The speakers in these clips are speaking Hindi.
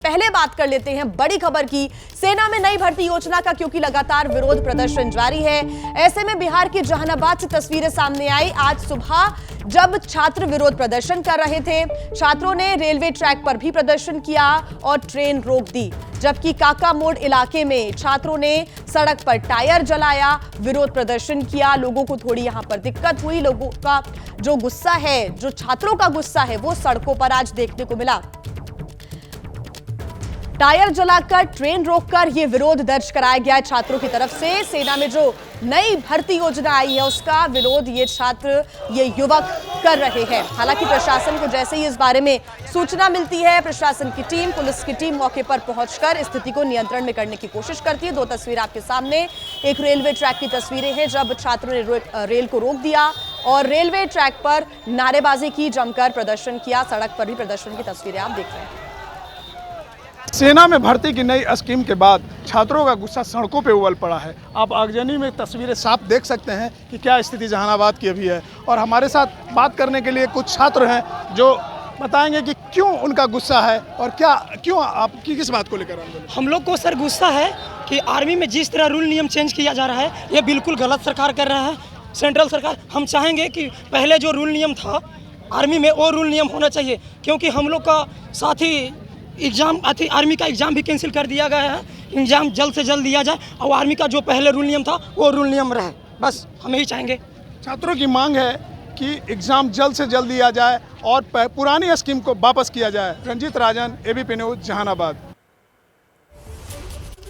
पहले बात कर लेते हैं बड़ी खबर की, सेना में नई भर्ती योजना का, क्योंकि लगातार विरोध प्रदर्शन जारी है। ऐसे में बिहार के जहानाबाद से तस्वीरें सामने आई। आज सुबह जब छात्र विरोध प्रदर्शन कर रहे थे, छात्रों ने रेलवे ट्रैक पर भी प्रदर्शन किया और ट्रेन रोक दी, जबकि काका मोड़ इलाके में छात्रों ने सड़क पर टायर जलाया, विरोध प्रदर्शन किया। लोगों को थोड़ी यहां पर दिक्कत हुई। लोगों का जो गुस्सा है, जो छात्रों का गुस्सा है, वो सड़कों पर आज देखने को मिला। टायर जलाकर, ट्रेन रोककर यह विरोध दर्ज कराया गया है छात्रों की तरफ से। सेना में जो नई भर्ती योजना आई है उसका विरोध ये छात्र, ये युवक कर रहे हैं। हालांकि प्रशासन को जैसे ही इस बारे में सूचना मिलती है, प्रशासन की टीम, पुलिस की टीम मौके पर पहुंचकर स्थिति को नियंत्रण में करने की कोशिश करती है। दो तस्वीर आपके सामने, एक रेलवे ट्रैक की तस्वीरें हैं जब छात्रों ने रेल को रोक दिया और रेलवे ट्रैक पर नारेबाजी की, जमकर प्रदर्शन किया। सड़क पर भी प्रदर्शन की तस्वीरें आप देख रहे हैं। सेना में भर्ती की नई स्कीम के बाद छात्रों का गुस्सा सड़कों पे उबल पड़ा है। आप आगजनी में तस्वीरें साफ देख सकते हैं कि क्या स्थिति जहानाबाद की अभी है। और हमारे साथ बात करने के लिए कुछ छात्र हैं जो बताएंगे कि क्यों उनका गुस्सा है और क्यों आपकी किस बात को लेकर हम लोग को सर गुस्सा है कि आर्मी में जिस तरह रूल नियम चेंज किया जा रहा है, ये बिल्कुल गलत सरकार कर रहा है, सेंट्रल सरकार। हम चाहेंगे कि पहले जो रूल नियम था आर्मी में, वो रूल नियम होना चाहिए, क्योंकि हम लोग का साथी एग्ज़ाम आर्मी का एग्ज़ाम भी कैंसिल कर दिया गया है। एग्ज़ाम जल्द से जल्द दिया जाए और आर्मी का जो पहले रूल नियम था वो रूल नियम रहे। बस हम यही चाहेंगे। छात्रों की मांग है कि एग्ज़ाम जल्द से जल्द दिया जाए और पुरानी स्कीम को वापस किया जाए। रंजीत राजन, एबीपी न्यूज़, जहानाबाद।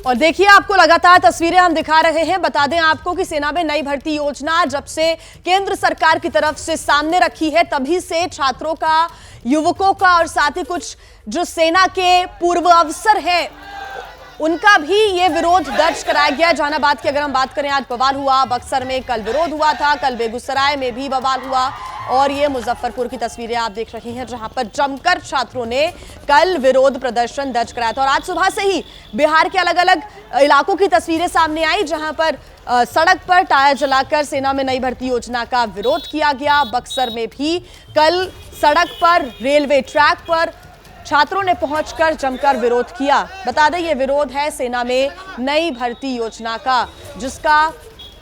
और देखिए, आपको लगातार तस्वीरें हम दिखा रहे हैं। बता दें आपको कि सेना में नई भर्ती योजना जब से केंद्र सरकार की तरफ से सामने रखी है, तभी से छात्रों का, युवकों का और साथ ही कुछ जो सेना के पूर्व अफसर हैं उनका भी ये विरोध दर्ज कराया गया। जहानाबाद की अगर हम बात करें, आज बवाल हुआ, बक्सर में कल विरोध हुआ था, कल बेगूसराय में भी बवाल हुआ और ये मुजफ्फरपुर की तस्वीरें आप देख रही हैं जहां पर जमकर छात्रों ने कल विरोध प्रदर्शन दर्ज कराया था। और आज सुबह से ही बिहार के अलग अलग इलाकों की तस्वीरें सामने आई जहां पर सड़क पर टायर जलाकर सेना में नई भर्ती योजना का विरोध किया गया। बक्सर में भी कल सड़क पर, रेलवे ट्रैक पर छात्रों ने पहुंचकर जमकर विरोध किया। बता दें ये विरोध है सेना में नई भर्ती योजना का, जिसका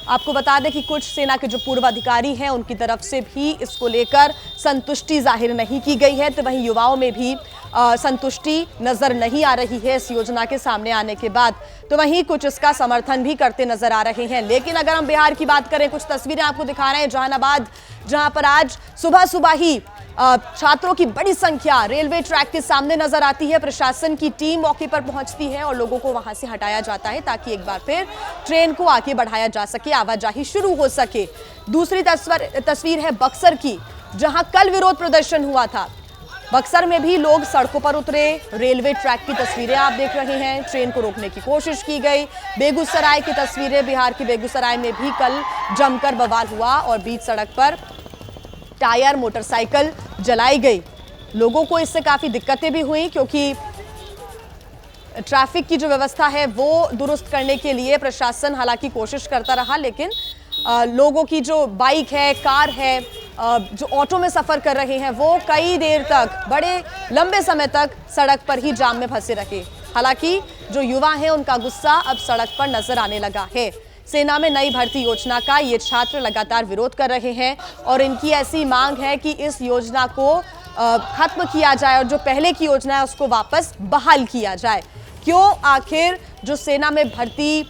आपको बता दें कि कुछ सेना के जो पूर्व अधिकारी हैं उनकी तरफ से भी इसको लेकर संतुष्टि जाहिर नहीं की गई है। तो वहीं युवाओं में भी संतुष्टि नजर नहीं आ रही है इस योजना के सामने आने के बाद। तो वहीं कुछ इसका समर्थन भी करते नजर आ रहे हैं। लेकिन अगर हम बिहार की बात करें, कुछ तस्वीरें आपको दिखा रहे हैं जहानाबाद, जहां पर आज सुबह सुबह ही छात्रों की बड़ी संख्या रेलवे ट्रैक के सामने नजर आती है। प्रशासन की टीम मौके पर पहुंचती है और लोगों को वहां से हटाया जाता है ताकि एक बार फिर ट्रेन को आगे बढ़ाया जा सके, आवाजाही शुरू हो सके। दूसरी तस्वीर है बक्सर की, जहां कल विरोध प्रदर्शन हुआ था। बक्सर में भी लोग सड़कों पर उतरे, रेलवे ट्रैक की तस्वीरें आप देख रहे हैं, ट्रेन को रोकने की कोशिश की गई। बेगूसराय की तस्वीरें, बिहार के बेगूसराय में भी कल जमकर बवाल हुआ और बीच सड़क पर टायर, मोटरसाइकिल जलाई गई। लोगों को इससे काफी दिक्कतें भी हुई, क्योंकि ट्रैफिक की जो व्यवस्था है वो दुरुस्त करने के लिए प्रशासन हालांकि कोशिश करता रहा, लेकिन लोगों की जो बाइक है, कार है, जो ऑटो में सफर कर रहे हैं, वो कई देर तक, बड़े लंबे समय तक सड़क पर ही जाम में फंसे रहे। हालांकि जो युवा हैं उनका गुस्सा अब सड़क पर नजर आने लगा है। सेना में नई भर्ती योजना का ये छात्र लगातार विरोध कर रहे हैं और इनकी ऐसी मांग है कि इस योजना को खत्म किया जाए और जो पहले की योजना है उसको वापस बहाल किया जाए। क्यों आखिर जो सेना में भर्ती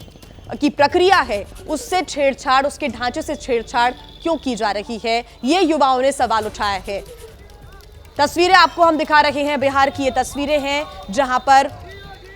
की प्रक्रिया है उससे छेड़छाड़, उसके ढांचे से छेड़छाड़ क्यों की जा रही है, ये युवाओं ने सवाल उठाया है। तस्वीरें आपको हम दिखा रहे हैं, बिहार की ये तस्वीरें हैं जहां पर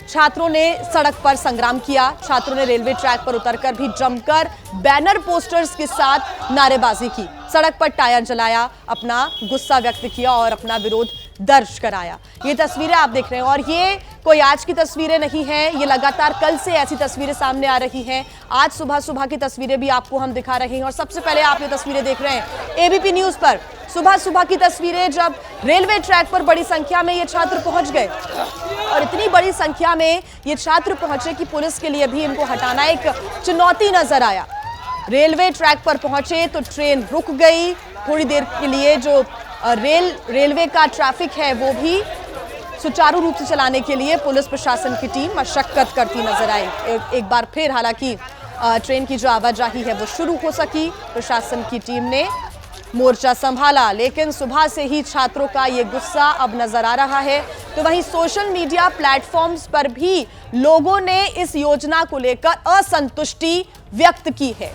छात्रों ने सड़क पर संग्राम किया। छात्रों ने रेलवे ट्रैक पर उतरकर भी जमकर बैनर, पोस्टर्स के साथ नारेबाजी की, सड़क पर टायर जलाया, अपना गुस्सा व्यक्त किया और अपना विरोध दर्ज कराया। ये तस्वीरें आप देख रहे हैं और ये कोई आज की तस्वीरें नहीं हैं, ये लगातार कल से ऐसी तस्वीरें सामने आ रही हैं। आज सुबह सुबह की तस्वीरें भी आपको हम दिखा रहे हैं और सबसे पहले आप ये तस्वीरें देख रहे हैं एबीपी न्यूज पर। सुबह सुबह की तस्वीरें जब रेलवे ट्रैक पर बड़ी संख्या में ये छात्र पहुंच गए और इतनी बड़ी संख्या में ये छात्र पहुंचे कि पुलिस के लिए भी इनको हटाना एक चुनौती नजर आया। रेलवे ट्रैक पर पहुंचे तो ट्रेन रुक गई। थोड़ी देर के लिए जो रेलवे का ट्रैफिक है वो भी सुचारू रूप से चलाने के लिए पुलिस प्रशासन की टीम मशक्कत करती नजर आई। एक बार फिर हालांकि ट्रेन की जो आवाजाही है वो शुरू हो सकी, प्रशासन की टीम ने मोर्चा संभाला, लेकिन सुबह से ही छात्रों का ये गुस्सा अब नजर आ रहा है। तो वहीं सोशल मीडिया प्लेटफॉर्म्स पर भी लोगों ने इस योजना को लेकर असंतुष्टि व्यक्त की है।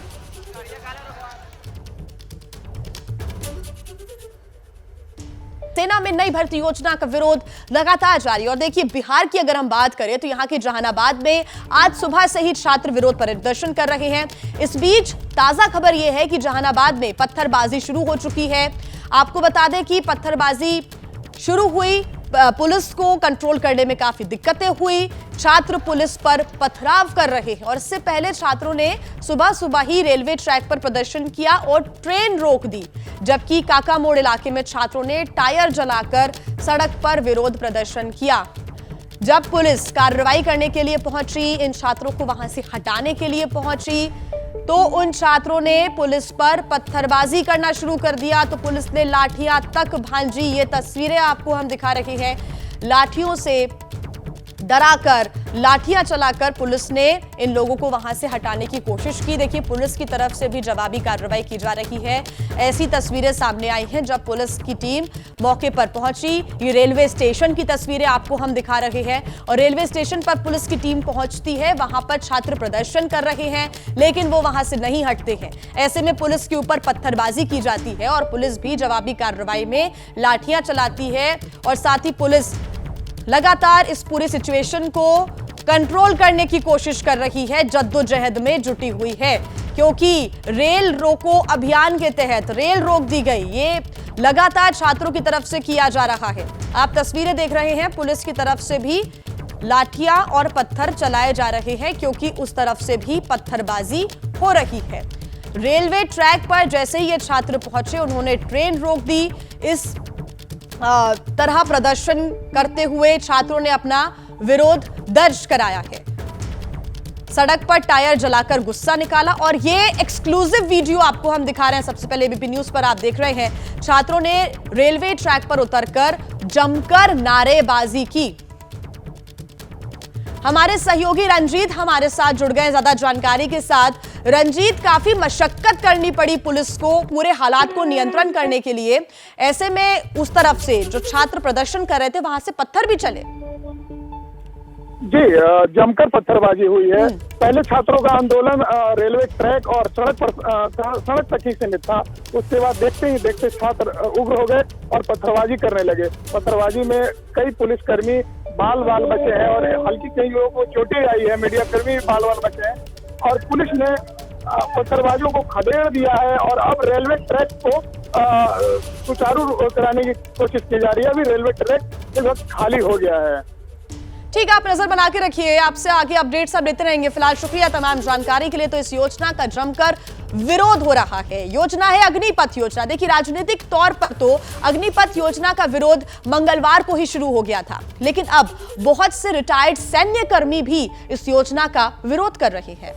सेना में नई भर्ती योजना का विरोध लगातार जारी। और देखिए, बिहार की अगर हम बात करें तो यहां के जहानाबाद में आज सुबह से ही छात्र विरोध प्रदर्शन कर रहे हैं। इस बीच ताजा खबर यह है कि जहानाबाद में पत्थरबाजी शुरू हो चुकी है। आपको बता दें कि पत्थरबाजी शुरू हुई, पुलिस को कंट्रोल करने में काफी दिक्कतें हुई, छात्र पुलिस पर पथराव कर रहे हैं। और इससे पहले छात्रों ने सुबह सुबह ही रेलवे ट्रैक पर प्रदर्शन किया और ट्रेन रोक दी, जबकि काका मोड़ इलाके में छात्रों ने टायर जलाकर सड़क पर विरोध प्रदर्शन किया। जब पुलिस कार्रवाई करने के लिए पहुंची, इन छात्रों को वहां से हटाने के लिए पहुंची, तो उन छात्रों ने पुलिस पर पत्थरबाजी करना शुरू कर दिया। तो पुलिस ने लाठियां तक भांजी। ये तस्वीरें आपको हम दिखा रहे हैं। लाठियों से डराकर, लाठियां चलाकर पुलिस ने इन लोगों को वहां से हटाने की कोशिश की। देखिए, पुलिस की तरफ से भी जवाबी कार्रवाई की जा रही है। ऐसी तस्वीरें सामने आई हैं जब पुलिस की टीम मौके पर पहुंची। ये रेलवे स्टेशन की तस्वीरें आपको हम दिखा रहे हैं। और रेलवे स्टेशन पर पुलिस की टीम पहुंचती है, वहां पर छात्र प्रदर्शन कर रहे हैं, लेकिन वो वहां से नहीं हटते हैं। ऐसे में पुलिस के ऊपर पत्थरबाजी की जाती है और पुलिस भी जवाबी कार्रवाई में लाठियां चलाती है। और साथ ही पुलिस लगातार इस पूरी सिचुएशन को कंट्रोल करने की कोशिश कर रही है, जद्दोजहद में जुटी हुई है, क्योंकि रेल रोको अभियान के तहत रेल रोक दी गई। ये लगातार छात्रों की तरफ से किया जा रहा है। आप तस्वीरें देख रहे हैं, पुलिस की तरफ से भी लाठियां और पत्थर चलाए जा रहे हैं, क्योंकि उस तरफ से भी पत्थरबाजी हो रही है। रेलवे ट्रैक पर जैसे ही ये छात्र पहुंचे, उन्होंने ट्रेन रोक दी। इस तरह प्रदर्शन करते हुए छात्रों ने अपना विरोध दर्ज कराया है। सड़क पर टायर जलाकर गुस्सा निकाला। और ये एक्सक्लूसिव वीडियो आपको हम दिखा रहे हैं, सबसे पहले एबीपी न्यूज पर आप देख रहे हैं। छात्रों ने रेलवे ट्रैक पर उतरकर जमकर नारेबाजी की। हमारे सहयोगी रंजीत हमारे साथ जुड़ गए ज्यादा जानकारी के साथ। रंजीत, काफी मशक्कत करनी पड़ी पुलिस को पूरे हालात को नियंत्रण करने के लिए। ऐसे में उस तरफ से जो छात्र प्रदर्शन कर रहे थे, वहां से पत्थर भी चले। जी, जमकर पत्थरबाजी हुई है। पहले छात्रों का आंदोलन रेलवे ट्रैक और सड़क तक ही सीमित था। उसके बाद देखते ही देखते छात्र उग्र हो गए और पत्थरबाजी करने लगे। पत्थरबाजी में कई पुलिसकर्मी बाल बचे हैं और हल्की कई लोगों को चोटें आई है। मीडिया कर्मी भी बाल बचे हैं और पुलिस ने पत्थरबाजियों को खदेड़ दिया है। और अब रेलवे ट्रैक को सुचारू कराने की कोशिश की जा रही है। अभी रेलवे ट्रैक इस वक्त खाली हो गया है। ठीक है, आप नजर बना के रखिए, आपसे आगे अपडेट्स सब लेते रहेंगे। फिलहाल शुक्रिया तमाम जानकारी के लिए। तो इस योजना का जमकर विरोध हो रहा है। योजना है अग्निपथ योजना। देखिए, राजनीतिक तौर पर तो अग्निपथ योजना का विरोध मंगलवार को ही शुरू हो गया था, लेकिन अब बहुत से रिटायर्ड सैन्य कर्मी भी इस योजना का विरोध कर रहे हैं।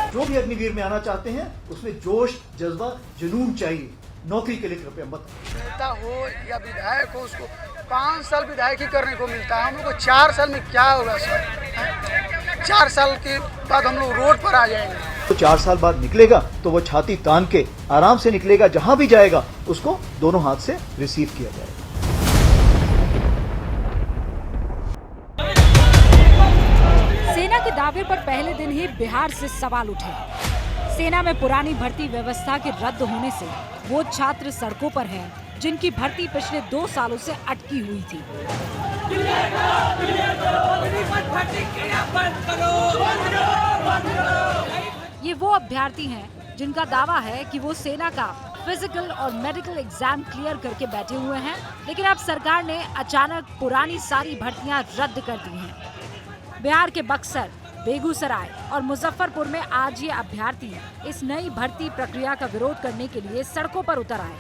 जो भी अग्निवीर में आना चाहते हैं, उसमें जोश, जज्बा, जुनून चाहिए। नौकरी के लिए कृपया मत। नेता हो या विधायक हो, उसको 5 साल विधायकी करने को मिलता है। हम लोग को 4 साल में क्या होगा सर? 4 साल के बाद हम लोग रोड पर आ जाएंगे। तो 4 साल बाद निकलेगा तो वो छाती तान के आराम से निकलेगा। जहां भी जाएगा उसको दोनों हाथ से रिसीव किया जाएगा। सेना के दावे पर पहले दिन ही बिहार से सवाल उठे। सेना में पुरानी भर्ती व्यवस्था के रद्द होने से वो छात्र सड़कों पर हैं जिनकी भर्ती पिछले 2 सालों से अटकी हुई थी। ये वो अभ्यर्थी हैं जिनका दावा है कि वो सेना का फिजिकल और मेडिकल एग्जाम क्लियर करके बैठे हुए हैं, लेकिन अब सरकार ने अचानक पुरानी सारी भर्तियां रद्द कर दी हैं। बिहार के बक्सर, बेगूसराय और मुजफ्फरपुर में आज ये अभ्यर्थी इस नई भर्ती प्रक्रिया का विरोध करने के लिए सड़कों पर उतर आए।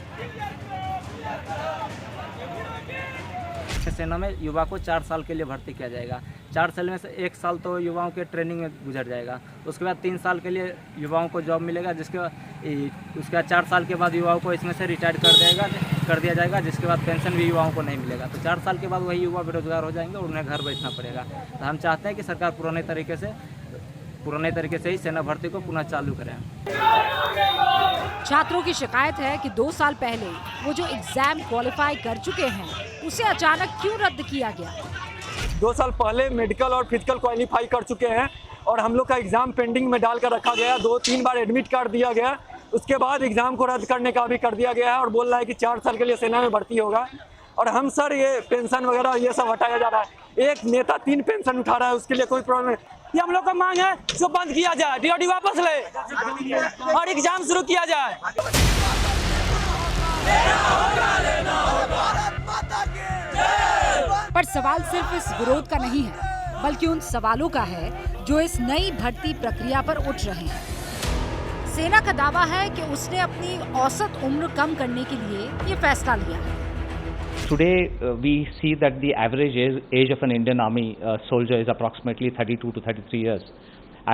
सेना में युवा को 4 साल के लिए भर्ती किया जाएगा। 4 साल में से 1 साल तो युवाओं के ट्रेनिंग में गुजर जाएगा, उसके बाद 3 साल के लिए युवाओं को जॉब मिलेगा, उसके बाद 4 साल के बाद युवाओं को इसमें से रिटायर कर दिया जाएगा, जिसके बाद पेंशन भी युवाओं को नहीं मिलेगा। तो 4 साल के बाद वही युवा बेरोजगार हो जाएंगे और उन्हें घर बैठना पड़ेगा। तो हम चाहते हैं कि सरकार पुराने तरीके से ही सेना भर्ती को पुनः चालू करें। छात्रों की शिकायत है कि 2 साल पहले वो जो एग्जाम क्वालिफाई कर चुके हैं, उसे अचानक क्यों रद्द किया गया। 2 साल पहले मेडिकल और फिजिकल क्वालिफाई कर चुके हैं और हम लोग का एग्जाम पेंडिंग में डाल कर रखा गया, 2-3 बार एडमिट कर दिया गया, उसके बाद एग्जाम को रद्द करने का भी कर दिया गया है और बोल रहा है कि 4 साल के लिए सेना में भर्ती होगा। और हम सर ये पेंशन वगैरह ये सब हटाया जा रहा है। एक नेता 3 पेंशन उठा रहा है, उसके लिए कोई प्रॉब्लम नहीं। ये हम लोग का मांग है जो बंद किया जाए, DOD वापस ले और एग्जाम शुरू किया जाए। पर सवाल सिर्फ इस विरोध का नहीं है, बल्कि उन सवालों का है जो इस नई भर्ती प्रक्रिया पर उठ रहे हैं। सेना का दावा है कि उसने अपनी औसत उम्र कम करने के लिए ये फैसला लिया है। Today, we see that the average age of an Indian Army soldier is approximately 32 to 33 years.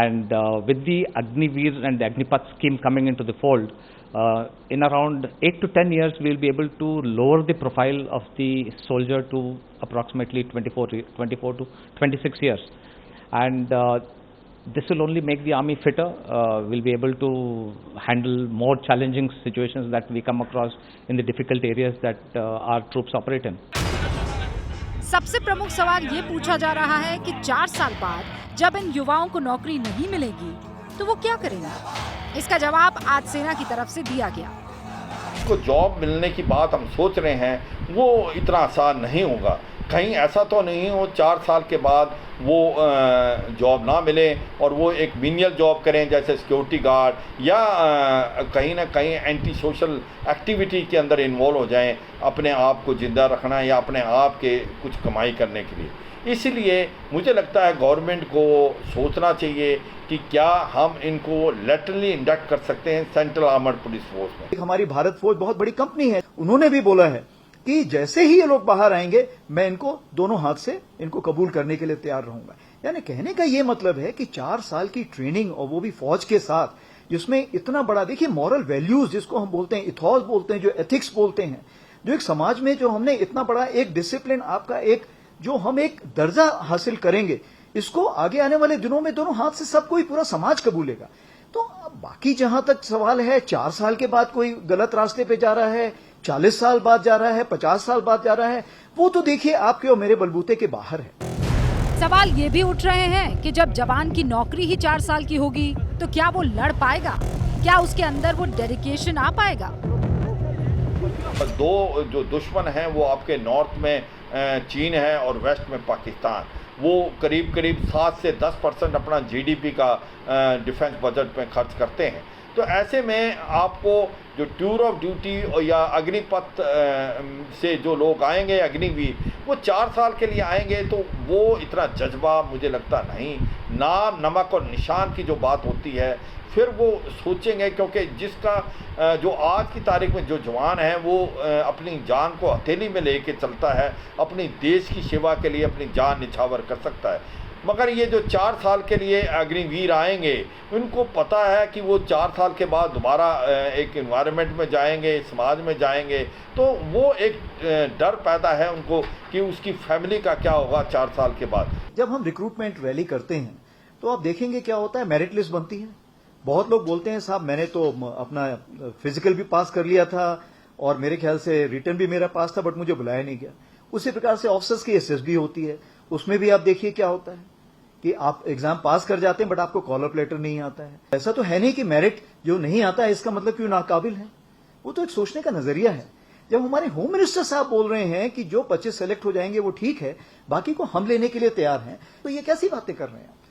And with the Agniveer and the Agnipath scheme coming into the fold, in around 8 to 10 years, we will be able to lower the profile of the soldier to approximately 24 to 26 years. And this will only make the army fitter. We'll be able to handle more challenging situations that we come across in the difficult areas that our troops operate in. सबसे प्रमुख सवाल ये पूछा जा रहा है कि 4 साल बाद जब इन युवाओं को नौकरी नहीं मिलेगी तो वो क्या करेंगे। इसका जवाब आज सेना की तरफ से दिया गया। को जॉब मिलने की बात हम सोच रहे हैं, वो इतना आसान नहीं होगा। कहीं ऐसा तो नहीं हो 4 साल के बाद वो जॉब ना मिले और वो एक मिनियल जॉब करें जैसे सिक्योरिटी गार्ड या कहीं ना कहीं एंटी सोशल एक्टिविटी के अंदर इन्वॉल्व हो जाएं, अपने आप को ज़िंदा रखना या अपने आप के कुछ कमाई करने के लिए। इसलिए मुझे लगता है गवर्नमेंट को सोचना चाहिए कि क्या हम इनको लेटरली इंडक्ट कर सकते हैं सेंट्रल आर्मर्ड पुलिस फोर्स में। हमारी भारत फौज बहुत बड़ी कंपनी है, उन्होंने भी बोला है कि जैसे ही ये लोग बाहर आएंगे मैं इनको दोनों हाथ से इनको कबूल करने के लिए तैयार रहूंगा। यानी कहने का ये मतलब है कि 4 साल की ट्रेनिंग और वो भी फौज के साथ, जिसमें इतना बड़ा देखिए मॉरल वैल्यूज जिसको हम बोलते हैं, इथॉस बोलते हैं, जो एथिक्स बोलते हैं, जो एक समाज में जो हमने इतना बड़ा एक डिसिप्लिन आपका एक जो हम एक दर्जा हासिल करेंगे, इसको आगे आने वाले दिनों में दोनों हाथ से सब कोई पूरा समाज कबूलेगा। तो बाकी जहां तक सवाल है 4 साल के बाद कोई गलत रास्ते पे जा रहा है, 40 साल बाद जा रहा है, 50 साल बाद जा रहा है, वो तो देखिए आपके और मेरे बलबूते के बाहर है। सवाल ये भी उठ रहे हैं कि जब जवान की नौकरी ही 4 साल की होगी तो क्या वो लड़ पाएगा, क्या उसके अंदर वो डेडिकेशन आ पाएगा। 2 जो दुश्मन हैं वो आपके नॉर्थ में चीन है और वेस्ट में पाकिस्तान, वो करीब 7 से 10% अपना GDP का डिफेंस बजट में खर्च करते हैं। तो ऐसे में आपको जो टूर ऑफ ड्यूटी या अग्निपथ से जो लोग आएंगे, अग्निवीर, वो 4 साल के लिए आएंगे तो वो इतना जज्बा मुझे लगता नहीं। नाम नमक और निशान की जो बात होती है फिर वो सोचेंगे, क्योंकि जिसका जो आज की तारीख में जो जवान है वो अपनी जान को हथेली में लेके चलता है, अपनी देश की सेवा के लिए अपनी जान निछावर कर सकता है। मगर ये जो 4 साल के लिए अग्निवीर आएंगे, उनको पता है कि वो 4 साल के बाद दोबारा एक एनवायरनमेंट में जाएंगे, समाज में जाएंगे, तो वो एक डर पैदा है उनको कि उसकी फैमिली का क्या होगा 4 साल के बाद। जब हम रिक्रूटमेंट रैली करते हैं तो आप देखेंगे क्या होता है, मेरिट लिस्ट बनती है। बहुत लोग बोलते हैं साहब मैंने तो अपना फिजिकल भी पास कर लिया था और मेरे ख्याल से रिटर्न भी मेरा पास था, बट मुझे बुलाया नहीं गया। उसी प्रकार से ऑफिसर्स की SSB होती है, उसमें भी आप देखिए क्या होता है कि आप एग्जाम पास कर जाते हैं बट आपको कॉल अप लेटर नहीं आता है। ऐसा तो है नहीं कि मेरिट जो नहीं आता है इसका मतलब कि नाकाबिल है, वो तो एक सोचने का नजरिया है। जब हमारे होम मिनिस्टर साहब बोल रहे हैं कि जो 25 सेलेक्ट हो जाएंगे वो ठीक है, बाकी को हम लेने के लिए तैयार हैं, तो ये कैसी बातें कर रहे हैं।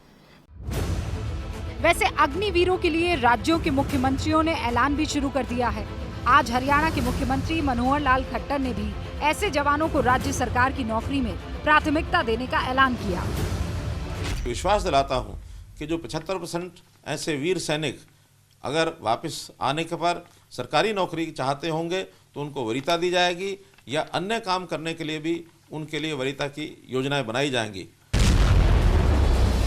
वैसे अग्निवीरों के लिए राज्यों के मुख्यमंत्रियों ने ऐलान भी शुरू कर दिया है। आज हरियाणा के मुख्यमंत्री मनोहर लाल खट्टर ने भी ऐसे जवानों को राज्य सरकार की नौकरी में प्राथमिकता देने का ऐलान किया। विश्वास दिलाता हूं कि जो 75% ऐसे वीर सैनिक अगर वापस आने के पर सरकारी नौकरी चाहते होंगे तो उनको वरीयता दी जाएगी या अन्य काम करने के लिए भी उनके लिए वरीयता की योजनाएं बनाई जाएंगी।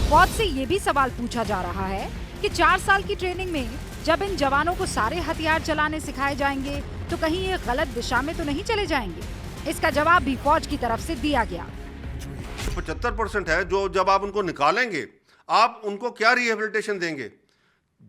बहुत से ये भी सवाल पूछा जा रहा है कि 4 साल की ट्रेनिंग में जब इन जवानों को सारे हथियार चलाने सिखाए जाएंगे तो कहीं ये गलत दिशा में तो नहीं चले जाएंगे। इसका जवाब भी फौज की तरफ से दिया गया। 75% है जो जब आप उनको निकालेंगे आप उनको क्या रिहेबिलिटेशन देंगे?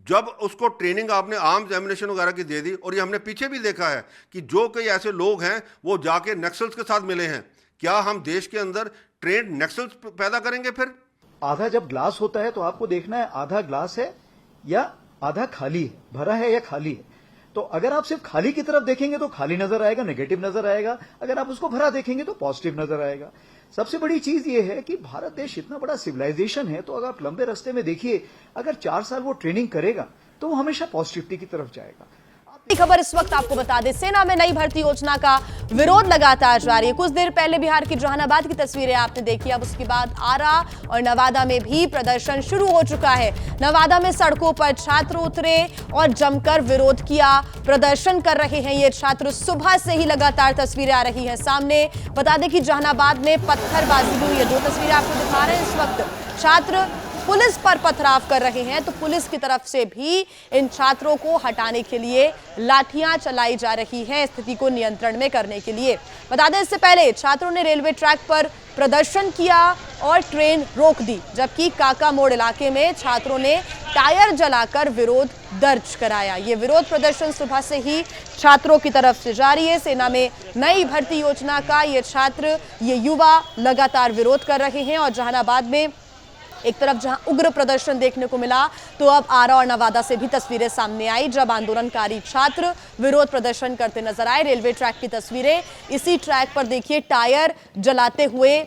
जब उसको ट्रेनिंग आपने आर्म्स एम्युनिशन वगैरह की दे दी, और ये हमने पीछे भी देखा है कि जो कई ऐसे लोग हैं वो जाके नक्सल्स के साथ मिले हैं। क्या हम देश के अंदर ट्रेंड नक्सल्स पैदा करेंगे? फिर आधा जब ग्लास होता है तो आपको देखना है आधा ग्लास है या आधा खाली है, भरा है या खाली है। तो अगर आप सिर्फ खाली की तरफ देखेंगे तो खाली नजर आएगा, नेगेटिव नजर आएगा। अगर आप उसको भरा देखेंगे तो पॉजिटिव नजर आएगा। सबसे बड़ी चीज ये है कि भारत देश इतना बड़ा सिविलाइजेशन है, तो अगर आप लंबे रास्ते में देखिए, अगर 4 साल वो ट्रेनिंग करेगा तो वो हमेशा पॉजिटिविटी की तरफ जाएगा। खबर इस वक्त आपको बता दें, सेना में नई भर्ती योजना का विरोध लगातार जारी है। कुछ देर पहले बिहार की जहानाबाद की तस्वीरें आपने देखी, अब उसके बाद आरा और नवादा में भी प्रदर्शन शुरू हो चुका है। नवादा में सड़कों पर छात्र उतरे और जमकर विरोध किया, प्रदर्शन कर रहे हैं ये छात्र। सुबह से ही लगातार तस्वीरें आ रही हैं सामने। बता दें कि जहानाबाद में पत्थरबाजी हुई है। जो तस्वीरें आपको दिखा रहे हैं इस वक्त, छात्र पुलिस पर पथराव कर रहे हैं, तो पुलिस की तरफ से भी इन छात्रों को हटाने के लिए लाठियां चलाई जा रही हैं, स्थिति को नियंत्रण में करने के लिए। बता दें, इससे पहले छात्रों ने रेलवे ट्रैक पर प्रदर्शन किया और ट्रेन रोक दी, जबकि काका मोड़ इलाके में छात्रों ने टायर जलाकर विरोध दर्ज कराया। ये विरोध प्रदर्शन सुबह से ही छात्रों की तरफ से जारी है। सेना में नई भर्ती योजना का ये छात्र, ये युवा लगातार विरोध कर रहे हैं। और जहानाबाद में एक तरफ जहां उग्र प्रदर्शन देखने को मिला, तो अब आरा और नवादा से भी तस्वीरें सामने आई, जब आंदोलनकारी छात्र विरोध प्रदर्शन करते नजर आए। रेलवे ट्रैक की तस्वीरें, इसी ट्रैक पर देखिए टायर जलाते हुए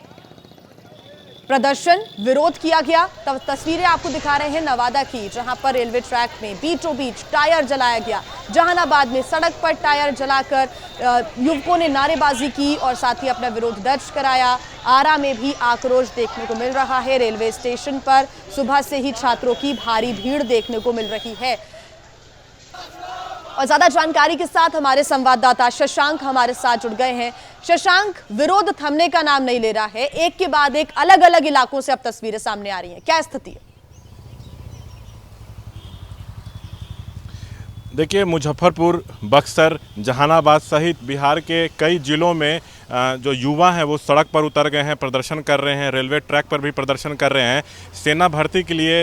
प्रदर्शन, विरोध किया गया। तब तस्वीरें आपको दिखा रहे हैं नवादा की, जहां पर रेलवे ट्रैक में बीचों बीच टायर जलाया गया। जहानाबाद में सड़क पर टायर जलाकर युवकों ने नारेबाजी की और साथ ही अपना विरोध दर्ज कराया। आरा में भी आक्रोश देखने को मिल रहा है। रेलवे स्टेशन पर सुबह से ही छात्रों की भारी भीड़ देखने को मिल रही है। और ज्यादा जानकारी के साथ हमारे संवाददाता शशांक हमारे साथ जुड़ गए हैं। शशांक, विरोध थमने का नाम नहीं ले रहा है, एक के बाद एक अलग अलग इलाकों से अब तस्वीरें सामने आ रही हैं, क्या स्थिति है? देखिए, मुजफ्फरपुर, बक्सर, जहानाबाद सहित बिहार के कई जिलों में जो युवा हैं वो सड़क पर उतर गए हैं, प्रदर्शन कर रहे हैं। रेलवे ट्रैक पर भी प्रदर्शन कर रहे हैं। सेना भर्ती के लिए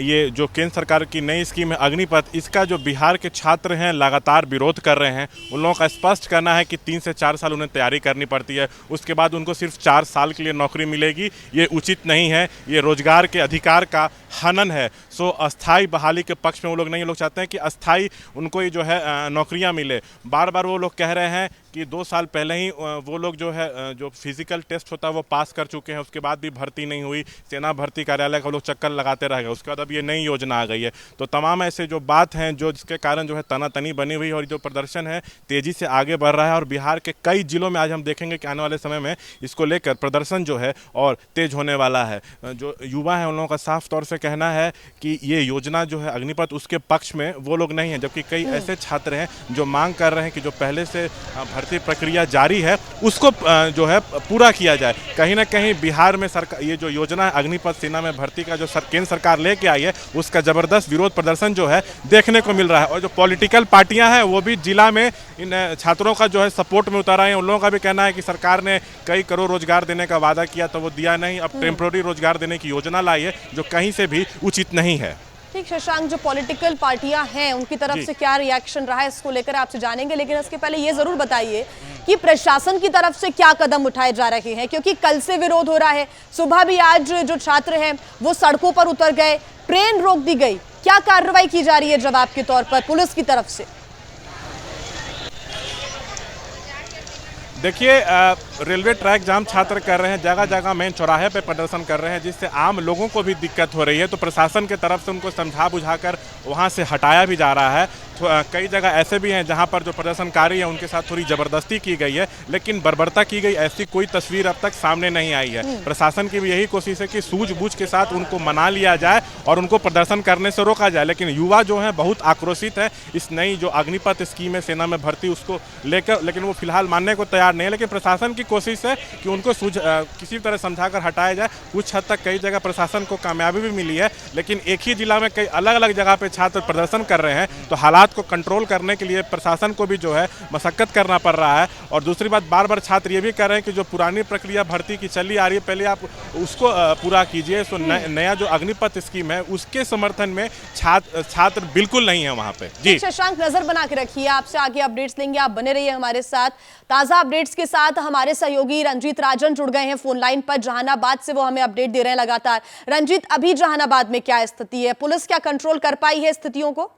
ये जो केंद्र सरकार की नई स्कीम है अग्निपथ, इसका जो बिहार के छात्र हैं लगातार विरोध कर रहे हैं। उन लोगों का स्पष्ट कहना है कि 3 से 4 साल उन्हें तैयारी करनी पड़ती है, उसके बाद उनको सिर्फ 4 साल के लिए नौकरी मिलेगी। ये उचित नहीं है, ये रोजगार के अधिकार का हनन है। सो अस्थाई बहाली के पक्ष में वो लोग नहीं, लोग चाहते हैं कि अस्थाई उनको ये जो है नौकरियां मिले। बार बार वो लोग कह रहे हैं कि 2 साल पहले ही वो लोग जो है जो फिजिकल टेस्ट होता है वो पास कर चुके हैं, उसके बाद भी भर्ती नहीं हुई। सेना भर्ती कार्यालय का लोग चक्कर लगाते रह गए। उसके बाद अब ये नई योजना आ गई है। तो तमाम ऐसे जो बात हैं जो जिसके कारण जो है तनातनी बनी हुई और जो प्रदर्शन है तेज़ी से आगे बढ़ रहा है। और बिहार के कई जिलों में आज हम देखेंगे कि आने वाले समय में इसको लेकर प्रदर्शन जो है और तेज होने वाला है। जो युवा हैं उन लोगों का साफ तौर से कहना है कि ये योजना जो है अग्निपथ, उसके पक्ष में वो लोग नहीं हैं, जबकि कई ऐसे छात्र हैं जो मांग कर रहे हैं कि जो पहले से भर्ती प्रक्रिया जारी है उसको जो है पूरा किया जाए। कहीं ना कहीं बिहार में सरकार ये जो योजना है अग्निपथ सेना में भर्ती का जो केंद्र सरकार लेके आई है उसका जबरदस्त विरोध प्रदर्शन जो है देखने को मिल रहा है। और जो पॉलिटिकल पार्टियां हैं वो भी जिला में इन छात्रों का जो है सपोर्ट में उतर आए हैं। उन लोगों का भी कहना है कि सरकार ने कई करोड़ रोजगार देने का वादा किया तो वो दिया नहीं, अब टेम्प्रोरी रोजगार देने की योजना लाई है जो कहीं से भी उचित नहीं है। ठीक शशांक, जो पॉलिटिकल पार्टियां हैं उनकी तरफ से क्या रिएक्शन रहा है इसको लेकर आपसे जानेंगे, लेकिन इसके पहले ये जरूर बताइए कि प्रशासन की तरफ से क्या कदम उठाए जा रहे हैं, क्योंकि कल से विरोध हो रहा है। सुबह भी आज जो छात्र हैं वो सड़कों पर उतर गए, ट्रेन रोक दी गई, क्या कार्रवाई की जा रही है जवाब के तौर पर पुलिस की तरफ से? देखिए, रेलवे ट्रैक जाम छात्र कर रहे हैं, जगह जगह मेन चौराहे पे प्रदर्शन कर रहे हैं, जिससे आम लोगों को भी दिक्कत हो रही है। तो प्रशासन की तरफ से उनको समझा बुझाकर वहाँ से हटाया भी जा रहा है। कई जगह ऐसे भी हैं जहाँ पर जो प्रदर्शनकारी हैं उनके साथ थोड़ी ज़बरदस्ती की गई है, लेकिन बर्बरता की गई ऐसी कोई तस्वीर अब तक सामने नहीं आई है। प्रशासन की भी यही कोशिश है कि सूझबूझ के साथ उनको मना लिया जाए और उनको प्रदर्शन करने से रोका जाए। लेकिन युवा जो हैं बहुत आक्रोशित है इस नई जो अग्निपथ स्कीम है सेना में भर्ती उसको लेकर, लेकिन वो फिलहाल मानने को तैयार नहीं है। लेकिन प्रशासन की कोशिश है कि उनको किसी तरह समझाकर हटाया जाए। कुछ हद तक कई जगह प्रशासन को कामयाबी भी मिली है, लेकिन एक ही जिला में कई अलग अलग जगह पे छात्र प्रदर्शन कर रहे हैं, तो हालात को कंट्रोल करने के लिए प्रशासन को भी जो है मशक्कत करना पड़ रहा है। और दूसरी बात, बार बार छात्र ये भी कह रहे हैं कि जो पुरानी प्रक्रिया भर्ती की चली आ रही है पहले आप उसको पूरा कीजिए। तो नया जो अग्निपथ स्कीम है उसके समर्थन में छात्र बिल्कुल नहीं है वहाँ पे। जी शशांक, नजर बना के रखिए, आपसे आगे अपडेट्स लेंगे, आप बने रहिए हमारे साथ। ताजा अपडेट्स के साथ हमारे सहयोगी रंजीत राजन जुड़ गए हैं फोन लाइन पर जहानाबाद से, वो हमें अपडेट दे रहे हैं लगातार। रंजीत, अभी जहानाबाद में क्या स्थिति है? पुलिस क्या कंट्रोल कर पाई है स्थितियों को?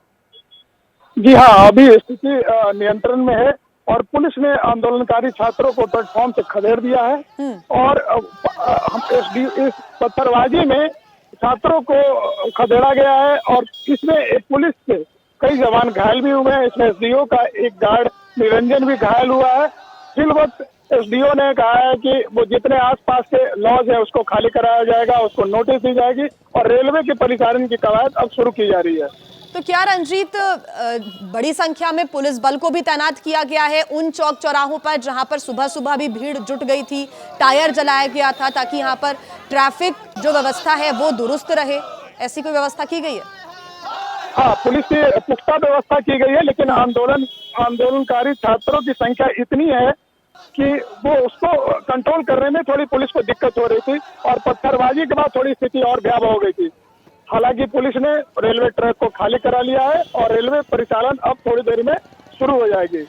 जी हाँ, अभी स्थिति नियंत्रण में है और पुलिस ने आंदोलनकारी छात्रों को प्लेटफॉर्म से खदेड़ दिया है। और इस पत्थरबाजी में छात्रों को खदेड़ा गया है और इसमें पुलिस के कई जवान घायल भी हुए हैं। इसमें एसडीओ का एक गार्ड निरंजन भी घायल हुआ है। फिलवक्त एसडीओ ने कहा है कि वो जितने आसपास के लॉज है उसको खाली कराया जाएगा, उसको नोटिस दी जाएगी और रेलवे के परिचालन की कवायद अब शुरू की जा रही है। तो क्या रंजीत, बड़ी संख्या में पुलिस बल को भी तैनात किया गया है उन चौक चौराहों पर जहां पर सुबह सुबह भी भीड़ जुट गई थी, टायर जलाया गया था ताकि यहां पर ट्रैफिक जो व्यवस्था है वो दुरुस्त रहे, ऐसी कोई व्यवस्था की गई है? हाँ, पुलिस की पुख्ता व्यवस्था की गई है, लेकिन आंदोलनकारी छात्रों की संख्या इतनी है कि वो उसको कंट्रोल करने में थोड़ी पुलिस को दिक्कत हो रही थी और पत्थरबाजी के बाद थोड़ी स्थिति और भयावह हो गई थी। हालांकि पुलिस ने रेलवे ट्रैक को खाली करा लिया है और रेलवे परिचालन अब थोड़ी देर में शुरू हो जाएगी।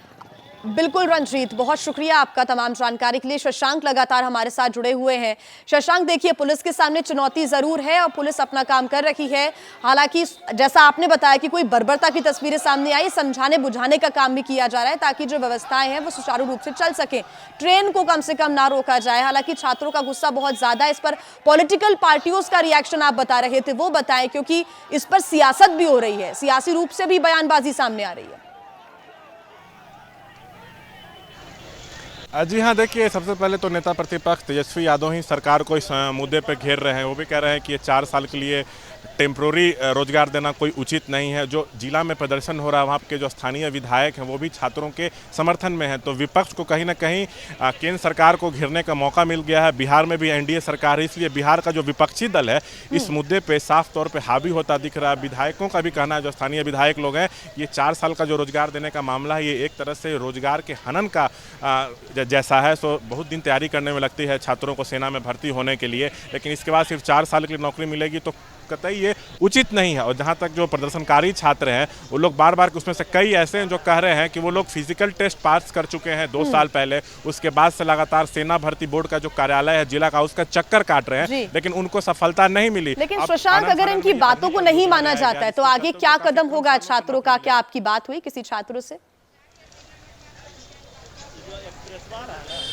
बिल्कुल रंजीत, बहुत शुक्रिया आपका तमाम जानकारी के लिए। शशांक लगातार हमारे साथ जुड़े हुए हैं। शशांक, देखिए पुलिस के सामने चुनौती जरूर है और पुलिस अपना काम कर रही है। हालांकि जैसा आपने बताया कि कोई बर्बरता की तस्वीरें सामने आई, समझाने बुझाने का काम भी किया जा रहा है ताकि जो व्यवस्थाएं हैं वो सुचारू रूप से चल सके, ट्रेन को कम से कम ना रोका जाए। हालांकि छात्रों का गुस्सा बहुत ज्यादा है, इस पर पॉलिटिकल पार्टियों का रिएक्शन आप बता रहे थे, वो बताएं, क्योंकि इस पर सियासत भी हो रही है, सियासी रूप से भी बयानबाजी सामने आ रही है। जी हाँ, देखिए सबसे पहले तो नेता प्रतिपक्ष तेजस्वी यादव ही सरकार को इस मुद्दे पे घेर रहे हैं। वो भी कह रहे हैं कि ये 4 साल के लिए टेम्प्रोरी रोजगार देना कोई उचित नहीं है। जो जिला में प्रदर्शन हो रहा है वहाँ के जो स्थानीय विधायक हैं वो भी छात्रों के समर्थन में हैं। तो विपक्ष को कहीं ना कहीं केंद्र सरकार को घेरने का मौका मिल गया है। बिहार में भी एनडीए सरकार है, इसलिए बिहार का जो विपक्षी दल है इस मुद्दे पे साफ तौर पे हावी होता दिख रहा है। विधायकों का भी कहना है, जो स्थानीय विधायक लोग हैं, ये 4 साल का जो रोजगार देने का मामला है ये एक तरह से रोजगार के हनन का जैसा है। सो बहुत दिन तैयारी करने में लगती है छात्रों को सेना में भर्ती होने के लिए, लेकिन इसके बाद सिर्फ 4 साल के लिए नौकरी मिलेगी तो कतई ये उचित नहीं है। और जहाँ तक जो प्रदर्शनकारी छात्र हैं वो लोग बार बार, उसमें से कई ऐसे हैं जो कह रहे हैं कि वो लोग फिजिकल टेस्ट पास कर चुके हैं 2 साल पहले, उसके बाद से लगातार सेना भर्ती बोर्ड का जो कार्यालय है जिला का उसका चक्कर काट रहे हैं, लेकिन उनको सफलता नहीं मिली। लेकिन शशांक, अगर इनकी बातों को नहीं माना जाता है तो आगे क्या कदम होगा छात्रों का? क्या आपकी बात हुई किसी छात्रों से?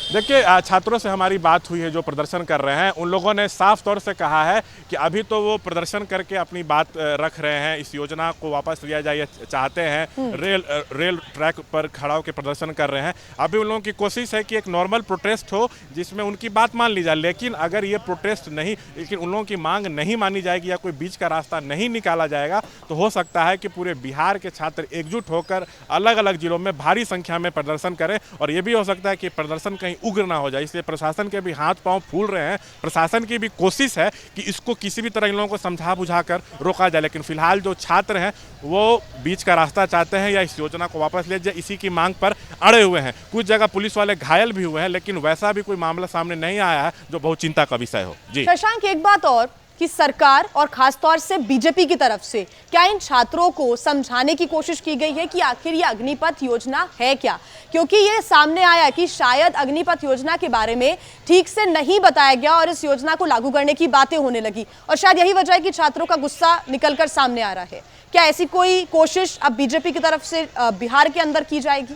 देखिए, छात्रों से हमारी बात हुई है जो प्रदर्शन कर रहे हैं। उन लोगों ने साफ तौर से कहा है कि अभी तो वो प्रदर्शन करके अपनी बात रख रहे हैं, इस योजना को वापस लिया जाए चाहते हैं, रेल ट्रैक पर खड़ा होकर प्रदर्शन कर रहे हैं। अभी उन लोगों की कोशिश है कि एक नॉर्मल प्रोटेस्ट हो जिसमें उनकी बात मान ली जाए, लेकिन अगर ये प्रोटेस्ट नहीं, लेकिन उन लोगों की मांग नहीं मानी जाएगी या कोई बीच का रास्ता नहीं निकाला जाएगा तो हो सकता है कि पूरे बिहार के छात्र एकजुट होकर अलग अलग जिलों में भारी संख्या में प्रदर्शन करें। और ये भी हो सकता है कि प्रदर्शन कहीं उग्र ना हो जाए, इसलिए प्रशासन के भी हाथ पांव फूल रहे हैं। प्रशासन की भी कोशिश है कि इसको किसी भी तरह इन लोगों को समझा बुझाकर रोका जाए, लेकिन फिलहाल जो छात्र हैं वो बीच का रास्ता चाहते हैं या इस योजना को वापस ले जाए, इसी की मांग पर अड़े हुए हैं। कुछ जगह पुलिस वाले घायल भी हुए हैं, लेकिन वैसा भी कोई मामला सामने नहीं आया है जो बहुत चिंता का विषय हो। जी शशांक, एक बात और कि सरकार और खासतौर से बीजेपी की तरफ से क्या इन छात्रों को समझाने की कोशिश की गई है कि आखिर ये अग्निपथ योजना है क्या? क्योंकि ये सामने आया कि शायद अग्निपथ योजना के बारे में ठीक से नहीं बताया गया और इस योजना को लागू करने की बातें होने लगी और शायद यही वजह है कि छात्रों का गुस्सा निकलकर सामने आ रहा है। क्या ऐसी कोई कोशिश अब बीजेपी की तरफ से बिहार के अंदर की जाएगी?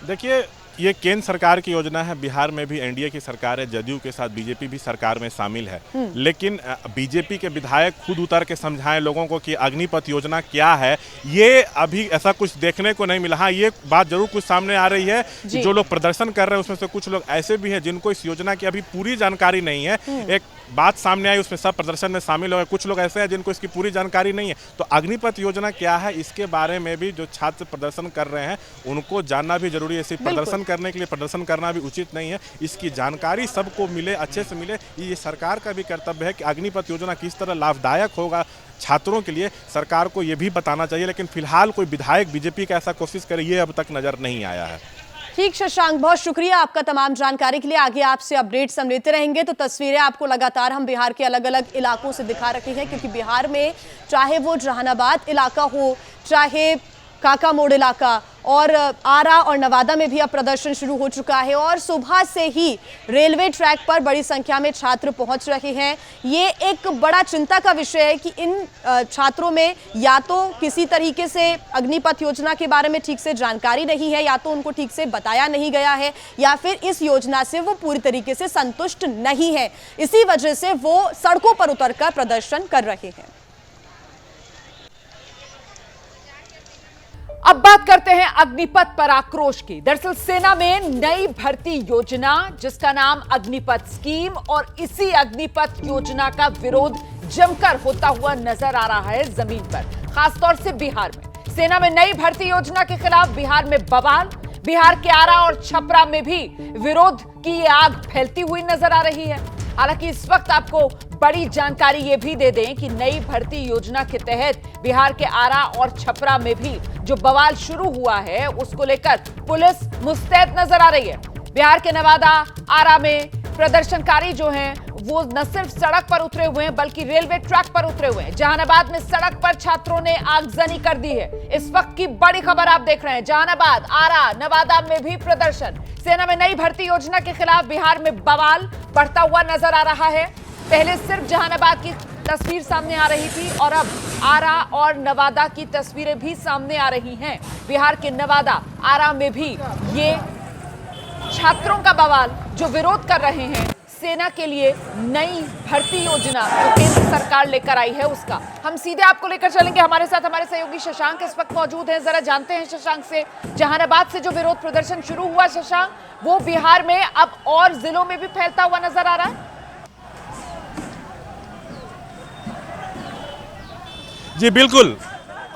देखिए, ये केंद्र सरकार की योजना है। बिहार में भी एनडीए की सरकार है, जदयू के साथ बीजेपी भी सरकार में शामिल है, लेकिन बीजेपी के विधायक खुद उतर के समझाएं लोगों को कि अग्निपथ योजना क्या है, ये अभी ऐसा कुछ देखने को नहीं मिला। हाँ, ये बात जरूर कुछ सामने आ रही है कि जो लोग प्रदर्शन कर रहे हैं उसमें से कुछ लोग ऐसे भी हैं जिनको इस योजना की अभी पूरी जानकारी नहीं है। एक बात सामने आई, उसमें सब प्रदर्शन में शामिल हो गए, कुछ लोग ऐसे हैं जिनको इसकी पूरी जानकारी नहीं है। तो अग्निपथ योजना क्या है, इसके बारे में भी जो छात्र प्रदर्शन कर रहे हैं उनको जानना भी जरूरी है। सिर्फ प्रदर्शन करने के लिए प्रदर्शन करना भी उचित नहीं है, इसकी जानकारी सबको मिले, अच्छे से मिले। ये सरकार का भी कर्तव्य है कि अग्निपथ योजना किस तरह लाभदायक होगा छात्रों के लिए, सरकार को ये भी बताना चाहिए। लेकिन फिलहाल कोई विधायक बीजेपी का ऐसा कोशिश करे, ये अब तक नजर नहीं आया है। ठीक शशांक, बहुत शुक्रिया आपका तमाम जानकारी के लिए। आगे आपसे अपडेट्स हम लेते रहेंगे। तो तस्वीरें आपको लगातार हम बिहार के अलग अलग इलाकों से दिखा रहे हैं, क्योंकि बिहार में चाहे वो जहानाबाद इलाका हो, चाहे काका मोड़ इलाका और आरा और नवादा में भी अब प्रदर्शन शुरू हो चुका है और सुबह से ही रेलवे ट्रैक पर बड़ी संख्या में छात्र पहुंच रहे हैं। ये एक बड़ा चिंता का विषय है कि इन छात्रों में या तो किसी तरीके से अग्निपथ योजना के बारे में ठीक से जानकारी नहीं है, या तो उनको ठीक से बताया नहीं गया है, या फिर इस योजना से वो पूरी तरीके से संतुष्ट नहीं है। इसी वजह से वो सड़कों पर उतरकर प्रदर्शन कर रहे हैं। अब बात करते हैं अग्निपथ पर आक्रोश की। दरअसल सेना में नई भर्ती योजना जिसका नाम अग्निपथ स्कीम, और इसी अग्निपथ योजना का विरोध जमकर होता हुआ नजर आ रहा है जमीन पर, खासतौर से बिहार में। सेना में नई भर्ती योजना के खिलाफ बिहार में बवाल, बिहार के आरा और छपरा में भी विरोध की आग फैलती हुई नजर आ रही है। हालांकि इस वक्त आपको बड़ी जानकारी ये भी दे दें कि नई भर्ती योजना के तहत बिहार के आरा और छपरा में भी जो बवाल शुरू हुआ है उसको लेकर पुलिस मुस्तैद नजर आ रही है। बिहार के नवादा, आरा में प्रदर्शनकारी जो हैं वो न सिर्फ सड़क पर उतरे हुए हैं बल्कि रेलवे ट्रैक पर उतरे हुए हैं। जहानाबाद में सड़क पर छात्रों ने आगजनी कर दी है। इस वक्त की बड़ी खबर आप देख रहे हैं, जहानाबाद, आरा, नवादा में भी प्रदर्शन। सेना में नई भर्ती योजना के खिलाफ बिहार में बवाल बढ़ता हुआ नजर आ रहा है। पहले सिर्फ जहानाबाद की तस्वीर सामने आ रही थी और अब आरा और नवादा की तस्वीरें भी सामने आ रही हैं। बिहार के नवादा, आरा में भी ये छात्रों का बवाल जो विरोध कर रहे हैं सेना के लिए नई भर्ती योजना जो केंद्र सरकार लेकर आई है उसका। हम सीधे आपको लेकर चलेंगे, हमारे साथ हमारे सहयोगी शशांक इस वक्त मौजूद हैं। जरा जानते हैं शशांक से, जहानाबाद से जो विरोध प्रदर्शन शुरू हुआ शशांक, वो बिहार में अब और जिलों में भी फैलता हुआ नजर आ रहा है? जी बिल्कुल,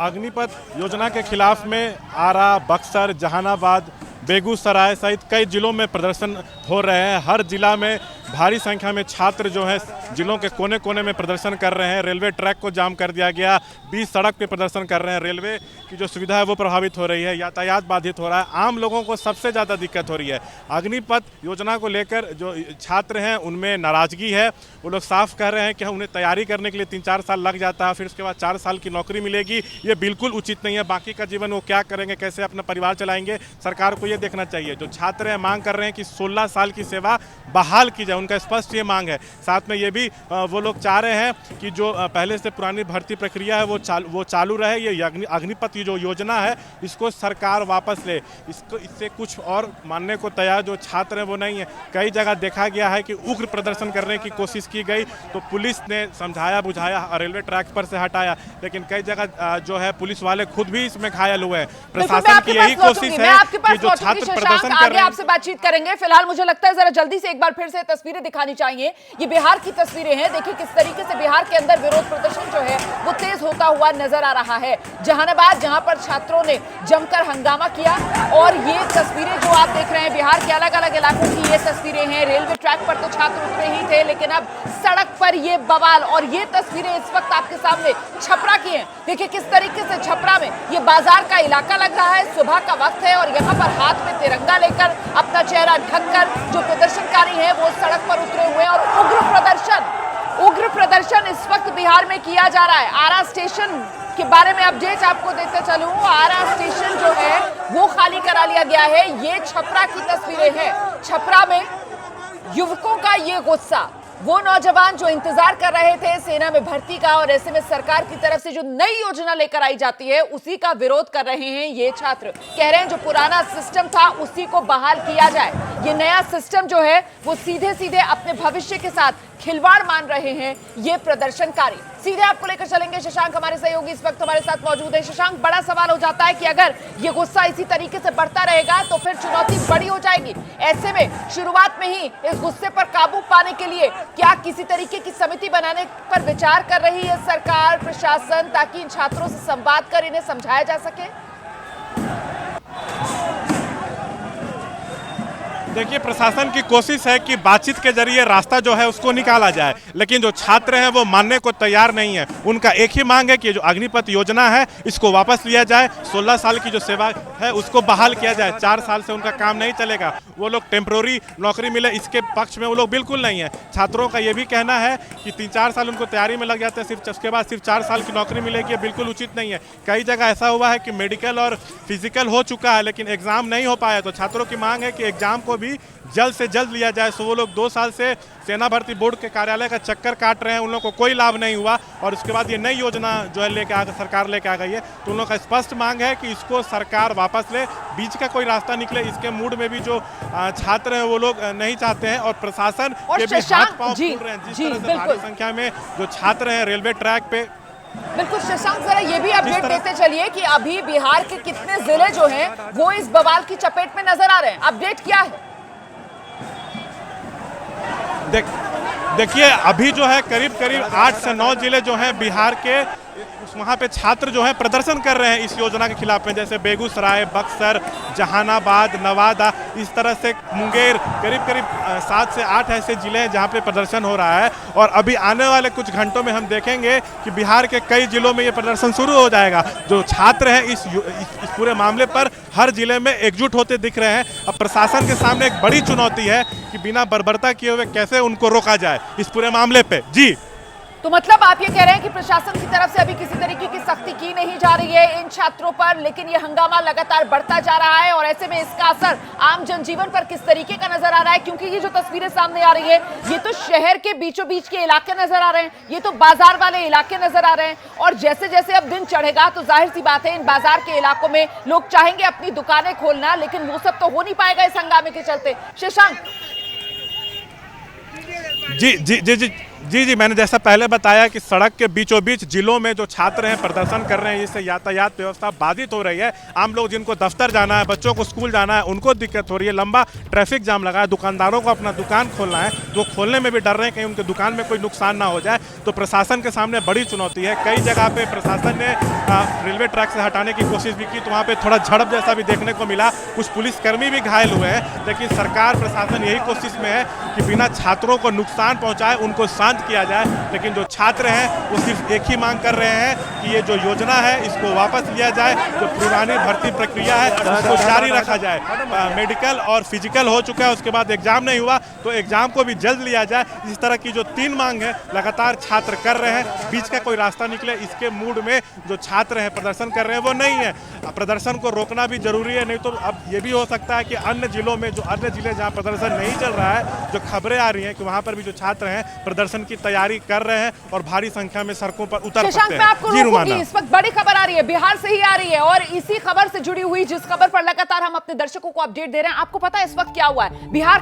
अग्निपथ योजना के खिलाफ में आरा, बक्सर, जहानाबाद, बेगूसराय सहित कई जिलों में प्रदर्शन हो रहे हैं। हर जिला में भारी संख्या में छात्र जो है जिलों के कोने कोने में प्रदर्शन कर रहे हैं। रेलवे ट्रैक को जाम कर दिया गया, बीच सड़क पे प्रदर्शन कर रहे हैं। रेलवे की जो सुविधा है वो प्रभावित हो रही है, यातायात बाधित हो रहा है, आम लोगों को सबसे ज़्यादा दिक्कत हो रही है। अग्निपथ योजना को लेकर जो छात्र हैं उनमें नाराज़गी है। वो लोग साफ कह रहे हैं कि उन्हें तैयारी करने के लिए 3-4 साल लग जाता है, फिर उसके बाद 4 साल की नौकरी मिलेगी। ये बिल्कुल उचित नहीं है। बाकी का जीवन वो क्या करेंगे, कैसे अपना परिवार चलाएंगे, सरकार को ये देखना चाहिए। जो छात्र हैं मांग कर रहे हैं कि 16 साल की सेवा बहाल की जाए, उनका स्पष्ट ये मांग है। साथ में ये भी वो लोग चाह रहे हैं कि जो पहले से पुरानी भर्ती प्रक्रिया है वो चालू रहे। ये अग्निपथ जो योजना है इसको सरकार वापस ले। इससे कुछ और मानने को तैयार जो छात्र हैं वो नहीं है। कई जगह देखा गया है कि उग्र प्रदर्शन करने की कोशिश की गई तो पुलिस ने समझाया बुझाया, रेलवे ट्रैक पर से हटाया, लेकिन कई जगह जो है पुलिस वाले खुद भी इसमें घायल हुए हैं। प्रशासन की यही कोशिश है कि जो छात्र प्रदर्शन कर रहे हैं। आपसे बातचीत करेंगे, फिलहाल मुझे लगता है जरा जल्दी से एक बार फिर से तस्वीरें दिखानी चाहिए। ये बिहार की तस्वीरें हैं, देखिए किस तरीके से बिहार के अंदर विरोध प्रदर्शन जो है वो तेज होता हुआ नजर आ रहा है। जहानाबाद जहां पर छात्रों ने जमकर हंगामा किया, और ये तस्वीरें जो आप देख रहे हैं बिहार के अलग अलग इलाकों की ये तस्वीरें हैं। रेलवे ट्रैक पर तो छात्र उतरे ही थे, लेकिन अब सड़क पर ये बवाल, और ये तस्वीरें इस वक्त आपके सामने छपरा की हैं। देखिए किस तरीके से छपरा में ये बाजार का इलाका लग रहा है, सुबह का वक्त है और यहाँ पर हाथ में तिरंगा लेकर अपना चेहरा ढककर जो प्रदर्शनकारी हैं वो सड़क पर उतरे हुए हैं और उग्र प्रदर्शन इस वक्त बिहार में किया जा रहा है। आरा स्टेशन के बारे में अपडेट आपको देते चलूं, आरा स्टेशन जो है वो खाली करा लिया गया है। ये छपरा की तस्वीरें हैं। छपरा में युवकों का ये गुस्सा, वो नौजवान जो इंतजार कर रहे थे सेना में भर्ती का, और ऐसे में सरकार की तरफ से जो नई योजना लेकर आई जाती है उसी का विरोध कर रहे हैं ये छात्र। कह रहे हैं जो पुराना सिस्टम था उसी को बहाल किया जाए। ये नया सिस्टम जो है वो सीधे सीधे अपने भविष्य के साथ खिलवाड़ मान रहे हैं ये प्रदर्शनकारी। सीधे आपको लेकर चलेंगे, शशांक हमारे सहयोगी इस वक्त हमारे साथ मौजूद है। शशांक, बड़ा सवाल हो जाता है कि अगर ये गुस्सा इसी तरीके से बढ़ता रहेगा तो फिर चुनौती बड़ी हो जाएगी। ऐसे में शुरुआत में ही इस गुस्से पर काबू पाने के लिए क्या किसी तरीके की समिति बनाने पर विचार कर रही है सरकार, प्रशासन, ताकि इन छात्रों से संवाद कर इन्हें समझाया जा सके? देखिए, प्रशासन की कोशिश है कि बातचीत के जरिए रास्ता जो है उसको निकाला जाए, लेकिन जो छात्र हैं वो मानने को तैयार नहीं है। उनका एक ही मांग है कि जो अग्निपथ योजना है इसको वापस लिया जाए, 16 साल की जो सेवा है उसको बहाल किया जाए। 4 साल से उनका काम नहीं चलेगा, वो लोग टेम्प्रोरी नौकरी मिले इसके पक्ष में वो लोग बिल्कुल नहीं है। छात्रों का ये भी कहना है कि 3-4 साल उनको तैयारी में लग जाते हैं, सिर्फ उसके बाद सिर्फ 4 साल की नौकरी मिलेगी, बिल्कुल उचित नहीं है। कई जगह ऐसा हुआ है कि मेडिकल और फिजिकल हो चुका है लेकिन एग्जाम नहीं हो पाया, तो छात्रों की मांग है कि एग्जाम को भी जल्द से जल्द लिया जाए। सो वो लोग 2 साल से सेना भर्ती बोर्ड के कार्यालय का चक्कर काट रहे हैं, उन लोगों को कोई लाभ नहीं हुआ, और उसके बाद ये नई योजना जो है सरकार लेके आ गई है, तो उन लोगों का स्पष्ट मांग है कि इसको सरकार वापस ले, बीच का कोई रास्ता निकले। इसके मूड में भी जो छात्र हैं वो लोग नहीं चाहते हैं, और प्रशासन के भी हाथ पांव फूल रहे हैं। जिस तरह से भारी संख्या में जो छात्र हैं रेलवे ट्रैक पे। बिल्कुल शशांक, जरा ये भी अपडेट देते चलिए कि अभी बिहार के कितने जिले जो हैं वो इस बवाल की चपेट में नजर आ रहे हैं, अपडेट क्या है? देखिए, अभी जो है करीब 8 से 9 जिले जो हैं बिहार के, वहाँ पे छात्र जो है प्रदर्शन कर रहे हैं इस योजना के खिलाफ में, जैसे बेगूसराय, बक्सर, जहानाबाद, नवादा, इस तरह से मुंगेर, करीब 7 से 8 ऐसे जिले हैं जहाँ पे प्रदर्शन हो रहा है। और अभी आने वाले कुछ घंटों में हम देखेंगे कि बिहार के कई जिलों में ये प्रदर्शन शुरू हो जाएगा। जो छात्र हैं इस पूरे मामले पर हर जिले में एकजुट होते दिख रहे हैं। अब प्रशासन के सामने एक बड़ी चुनौती है कि बिना बर्बरता किए हुए कैसे उनको रोका जाए इस पूरे मामले पे। जी, तो मतलब आप ये कह रहे हैं कि प्रशासन की तरफ से अभी किसी तरीके की सख्ती की नहीं जा रही है इन छात्रों पर, लेकिन ये हंगामा लगातार बढ़ता जा रहा है, और ऐसे में इसका असर आम जनजीवन पर किस तरीके का नजर आ रहा है? क्योंकि ये जो तस्वीरें सामने आ रही है ये तो शहर के बीचों बीच के इलाके नजर आ रहे हैं, ये तो बाजार वाले इलाके नजर आ रहे हैं, और जैसे जैसे अब दिन चढ़ेगा तो जाहिर सी बात है इन बाजार के इलाकों में लोग चाहेंगे अपनी दुकानें खोलना, लेकिन वो सब तो हो नहीं पाएगा इस हंगामे के चलते। शशांक। जी, मैंने जैसा पहले बताया कि सड़क के बीचों बीच जिलों में जो छात्र हैं प्रदर्शन कर रहे हैं, इससे यातायात व्यवस्था बाधित हो रही है। आम लोग जिनको दफ्तर जाना है, बच्चों को स्कूल जाना है, उनको दिक्कत हो रही है। लंबा ट्रैफिक जाम लगा है, दुकानदारों को अपना दुकान खोलना है, वो खोलने में भी डर रहे हैं कहीं उनके दुकान में कोई नुकसान ना हो जाए। तो प्रशासन के सामने बड़ी चुनौती है। कई जगह पे प्रशासन ने रेलवे ट्रैक से हटाने की कोशिश भी की, तो वहाँ पे थोड़ा झड़प जैसा भी देखने को मिला, कुछ पुलिसकर्मी भी घायल हुए हैं। लेकिन सरकार, प्रशासन यही कोशिश में है कि बिना छात्रों को नुकसान पहुँचाए उनको शांत किया जाए। लेकिन जो छात्र हैं वो सिर्फ एक ही मांग कर रहे हैं कि ये जो योजना है इसको वापस लिया जाए, जो पुरानी भर्ती प्रक्रिया है उसको जारी रखा जाए। मेडिकल और फिजिकल हो चुका है, उसके बाद एग्जाम नहीं हुआ तो एग्जाम को भी जल्द लिया जाए। इस तरह की जो 3 मांग है लगातार छात्र कर रहे हैं, बीच का कोई रास्ता निकले इसके मूड में जो छात्र हैं प्रदर्शन कर रहे हैं वो नहीं है। प्रदर्शन को रोकना भी जरूरी है, नहीं तो अब ये भी हो सकता है कि अन्य जिलों में, जो अन्य जिले जहाँ प्रदर्शन नहीं चल रहा है, जो खबरें आ रही हैं कि वहाँ पर भी जो छात्र हैं प्रदर्शन की तैयारी कर रहे हैं और भारी संख्या में सड़कों पर उतर सकते हैं। आपको रोकूंगी, इस वक्त बड़ी खबर आ रही है, बिहार से ही आ रही है, और इसी खबर से जुड़ी हुई जिस खबर पर लगातार हम अपने दर्शकों को अपडेट दे रहे हैं, आपको पता है इस वक्त क्या हुआ है? बिहार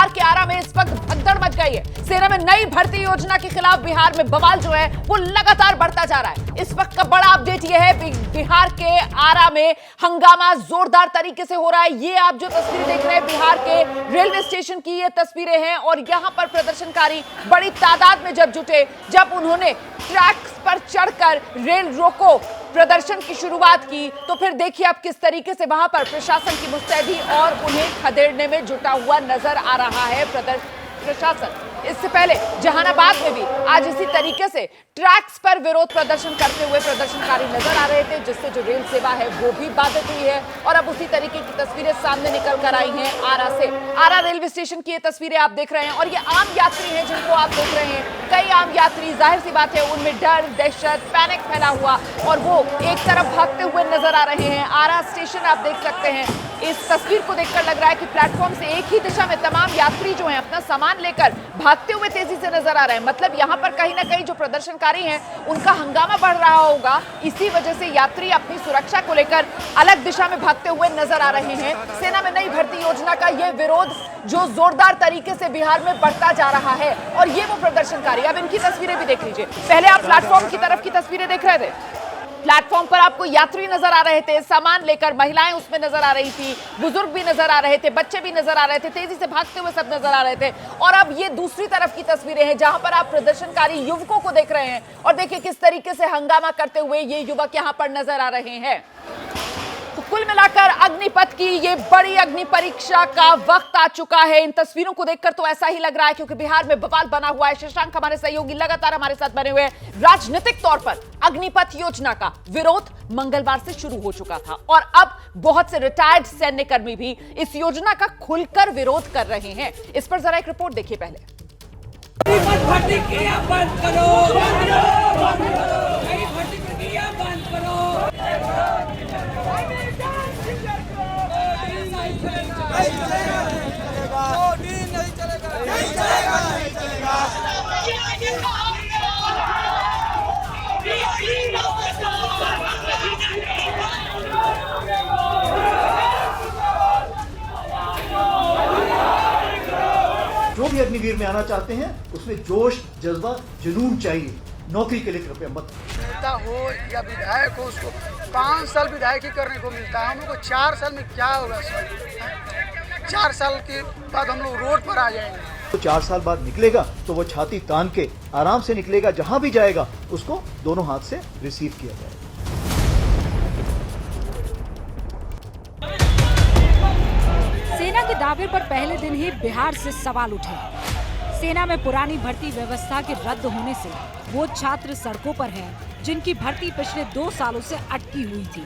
के आरा में इस वक्त भगदड़ मच गई है। सेना में नई भर्ती योजना के खिलाफ बिहार में बवाल जो है वो लगातार बढ़ता जा रहा है। इस वक्त का बड़ा अपडेट यह है, बिहार के आरा में हंगामा जोरदार तरीके से हो रहा है। ये आप जो तस्वीर देख रहे हैं बिहार के रेलवे स्टेशन की ये तस्वीरें हैं, और यहां पर प्रदर्शनकारी बड़ी तादाद में जब जुटे, जब उन्होंने ट्रैक्स पर चढ़कर रेल रोको प्रदर्शन की शुरुआत की, तो फिर देखिए अब किस तरीके से वहां पर प्रशासन की मुस्तैदी और उन्हें खदेड़ने में जुटा हुआ नजर आ रहा है प्रशासन। इससे पहले जहानाबाद में भी आज इसी तरीके से ट्रैक्स पर विरोध प्रदर्शन करते हुए प्रदर्शनकारी नजर आ रहे थे, जिससे जो रेल सेवा है वो भी बाधित हुई है। और अब उसी तरीके की तस्वीरें सामने निकल कर आई हैं आरा से। आरा रेलवे स्टेशन की ये तस्वीरें आप देख रहे हैं, और ये आम यात्री हैं जिनको आप देख रहे हैं। कई आम यात्री, जाहिर सी बात है उनमें डर, दहशत, पैनिक फैला हुआ, और वो एक तरफ भागते हुए नजर आ रहे हैं। आरा स्टेशन आप देख सकते हैं इस तस्वीर को देखकर लग रहा है कि प्लेटफॉर्म से एक ही दिशा में तमाम यात्री जो हैं अपना सामान लेकर भागते हुए तेजी से नजर आ रहे हैं। मतलब यहाँ पर कहीं ना कहीं जो प्रदर्शनकारी हैं उनका हंगामा बढ़ रहा होगा, इसी वजह से यात्री अपनी सुरक्षा को लेकर अलग दिशा में भागते हुए नजर आ रहे हैं। सेना में नई भर्ती योजना का यह विरोध जो जोरदार तरीके से बिहार में बढ़ता जा रहा है, और ये वो प्रदर्शनकारी, अब इनकी तस्वीरें भी देख लीजिए। पहले आप प्लेटफॉर्म की तरफ की तस्वीरें देख रहे थे, प्लेटफॉर्म पर आपको यात्री नजर आ रहे थे, सामान लेकर महिलाएं उसमें नजर आ रही थी, बुजुर्ग भी नजर आ रहे थे, बच्चे भी नजर आ रहे थे, तेजी से भागते हुए सब नजर आ रहे थे। और अब ये दूसरी तरफ की तस्वीरें हैं जहां पर आप प्रदर्शनकारी युवकों को देख रहे हैं, और देखिए किस तरीके से हंगामा करते हुए ये युवक यहां पर नजर आ रहे हैं। तो कुल मिलाकर अग्निपथ की ये बड़ी अग्नि परीक्षा का वक्त आ चुका है। इन तस्वीरों को देखकर तो ऐसा ही लग रहा है क्योंकि बिहार में बवाल बना हुआ है। शशांक हमारे सहयोगी लगातार हमारे साथ बने हुए हैं। राजनीतिक तौर पर अग्निपथ योजना का विरोध मंगलवार से शुरू हो चुका था और अब बहुत से रिटायर्ड सैन्यकर्मी भी इस योजना का खुलकर विरोध कर रहे हैं। इस पर जरा एक रिपोर्ट देखिए पहले। जो भी अग्निवीर में आना चाहते हैं उसमें जोश, जज्बा, जुनून चाहिए। नौकरी के लिए कृपया मत। नेता हो या विधायक हो, उसको 5 साल विधायकी करने को मिलता है। हम लोग को 4 साल में क्या होगा सर? 4 साल के बाद हम लोग रोड पर आ जाएंगे। तो 4 साल बाद निकलेगा तो वो छाती तान के आराम से निकलेगा, जहां भी जाएगा उसको दोनों हाथ से रिसीव किया जाएगा। सेना के दावे पर पहले दिन ही बिहार से सवाल उठे। सेना में पुरानी भर्ती व्यवस्था के रद्द होने से वो छात्र सड़कों पर हैं जिनकी भर्ती पिछले 2 सालों से अटकी हुई थी।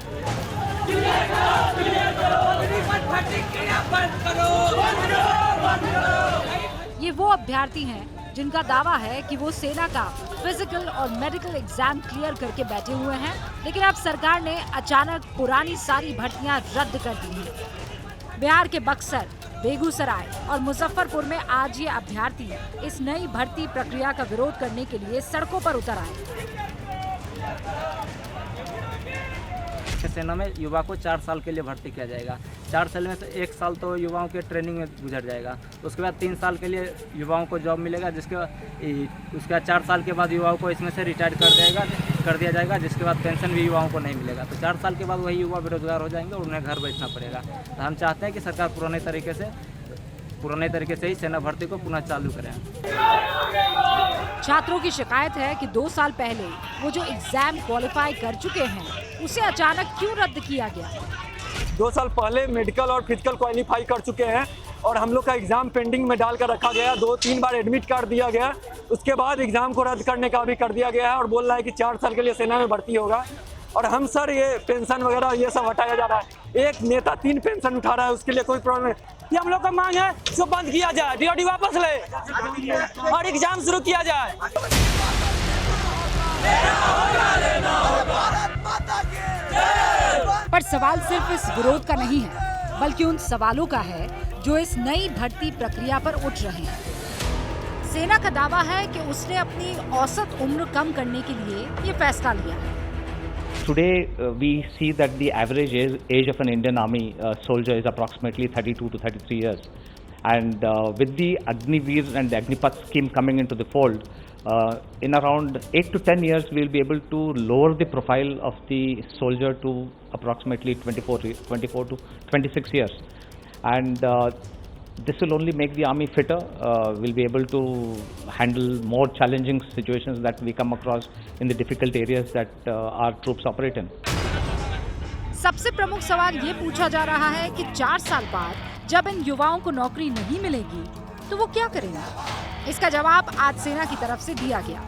ये वो अभ्यर्थी हैं जिनका दावा है कि वो सेना का फिजिकल और मेडिकल एग्जाम क्लियर करके बैठे हुए हैं, लेकिन अब सरकार ने अचानक पुरानी सारी भर्तियां रद्द कर दी हैं। बिहार के बक्सर, बेगूसराय और मुजफ्फरपुर में आज ये अभ्यर्थी इस नई भर्ती प्रक्रिया का विरोध करने के लिए सड़कों पर उतर आए। सेना में युवा को 4 साल के लिए भर्ती किया जाएगा। 4 साल में से 1 साल तो युवाओं के ट्रेनिंग में गुजर जाएगा, उसके बाद 3 साल के लिए युवाओं को जॉब मिलेगा, उसके बाद 4 साल के बाद युवाओं को इसमें से रिटायर कर दिया जाएगा, जिसके बाद पेंशन भी युवाओं को नहीं मिलेगा। तो 4 साल के बाद वही युवा बेरोजगार हो जाएंगे और उन्हें घर बैठना पड़ेगा। तो हम चाहते हैं कि सरकार पुराने तरीके से ही सेना भर्ती को पुनः चालू करें। छात्रों की शिकायत है कि 2 साल पहले वो जो एग्जाम क्वालिफाई कर चुके हैं उसे अचानक क्यों रद्द किया गया। 2 साल पहले मेडिकल और फिजिकल क्वालिफाई कर चुके हैं और हम लोग का एग्ज़ाम पेंडिंग में डाल कर रखा गया। 2-3 बार एडमिट कार्ड दिया गया, उसके बाद एग्ज़ाम को रद्द करने का भी कर दिया गया है और बोल रहा है कि 4 साल के लिए सेना में भर्ती होगा। और हम सर ये पेंशन वगैरह ये सब हटाया जा रहा है। एक नेता 3 पेंशन उठा रहा है, उसके लिए कोई प्रॉब्लम नहीं। ये हम लोग का मांग है जो बंद किया जाए, DOD वापस ले और एग्जाम शुरू किया जाए। पर सवाल सिर्फ इस विरोध का नहीं है, बल्कि उन सवालों का है जो इस नई भर्ती प्रक्रिया पर उठ रहे हैं। सेना का दावा है कि उसने अपनी औसत उम्र कम करने के लिए ये फैसला लिया है। Today, we see that the average age of an Indian Army soldier is approximately 32 to 33 years. And with the Agniveer and the Agnipath scheme coming into the fold, in around 8 to 10 years, we will be able to lower the profile of the soldier to approximately 24 to 26 years. And this will only make the army fitter. We'll be able to handle more challenging situations that we come across in the difficult areas that our troops operate in. सबसे प्रमुख सवाल ये पूछा जा रहा है कि 4 साल बाद जब इन युवाओं को नौकरी नहीं मिलेगी तो वो क्या करेंगे। इसका जवाब आज सेना की तरफ से दिया गया।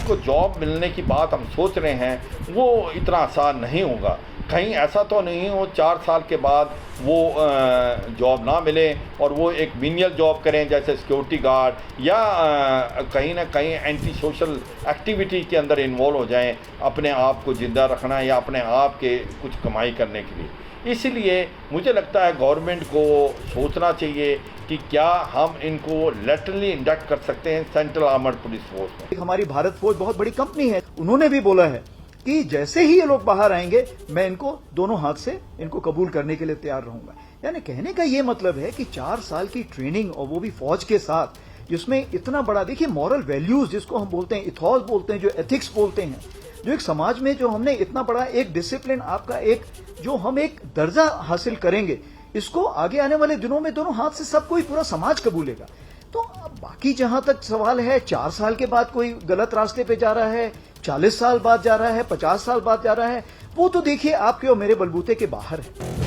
को जॉब मिलने की बात हम सोच रहे हैं वो इतना आसान नहीं होगा। कहीं ऐसा तो नहीं हो 4 साल के बाद वो जॉब ना मिले और वो एक मिनियल जॉब करें जैसे सिक्योरिटी गार्ड या कहीं ना कहीं एंटी सोशल एक्टिविटी के अंदर इन्वॉल्व हो जाएं अपने आप को ज़िंदा रखना या अपने आप के कुछ कमाई करने के लिए। इसलिए मुझे लगता है गवर्नमेंट को सोचना चाहिए कि क्या हम इनको लेटरली इंडक्ट कर सकते हैं सेंट्रल आर्मर्ड पुलिस फोर्स में। हमारी भारत फौज बहुत बड़ी कंपनी है, उन्होंने भी बोला है कि जैसे ही ये लोग बाहर आएंगे मैं इनको दोनों हाथ से इनको कबूल करने के लिए तैयार रहूंगा। यानी कहने का ये मतलब है कि 4 साल की ट्रेनिंग और वो भी फौज के साथ, जिसमें इतना बड़ा देखिए मॉरल वैल्यूज जिसको हम बोलते हैं, इथॉस बोलते हैं, जो एथिक्स बोलते हैं, जो एक समाज में जो हमने इतना बड़ा एक डिसिप्लिन आपका एक जो हम एक दर्जा हासिल करेंगे, इसको आगे आने वाले दिनों में दोनों हाथ से सब कोई पूरा समाज कबूलेगा। तो बाकी जहां तक सवाल है 4 साल के बाद कोई गलत रास्ते पे जा रहा है, 40 साल बाद जा रहा है, 50 साल बाद जा रहा है, वो तो देखिए आपके और मेरे बलबूते के बाहर है।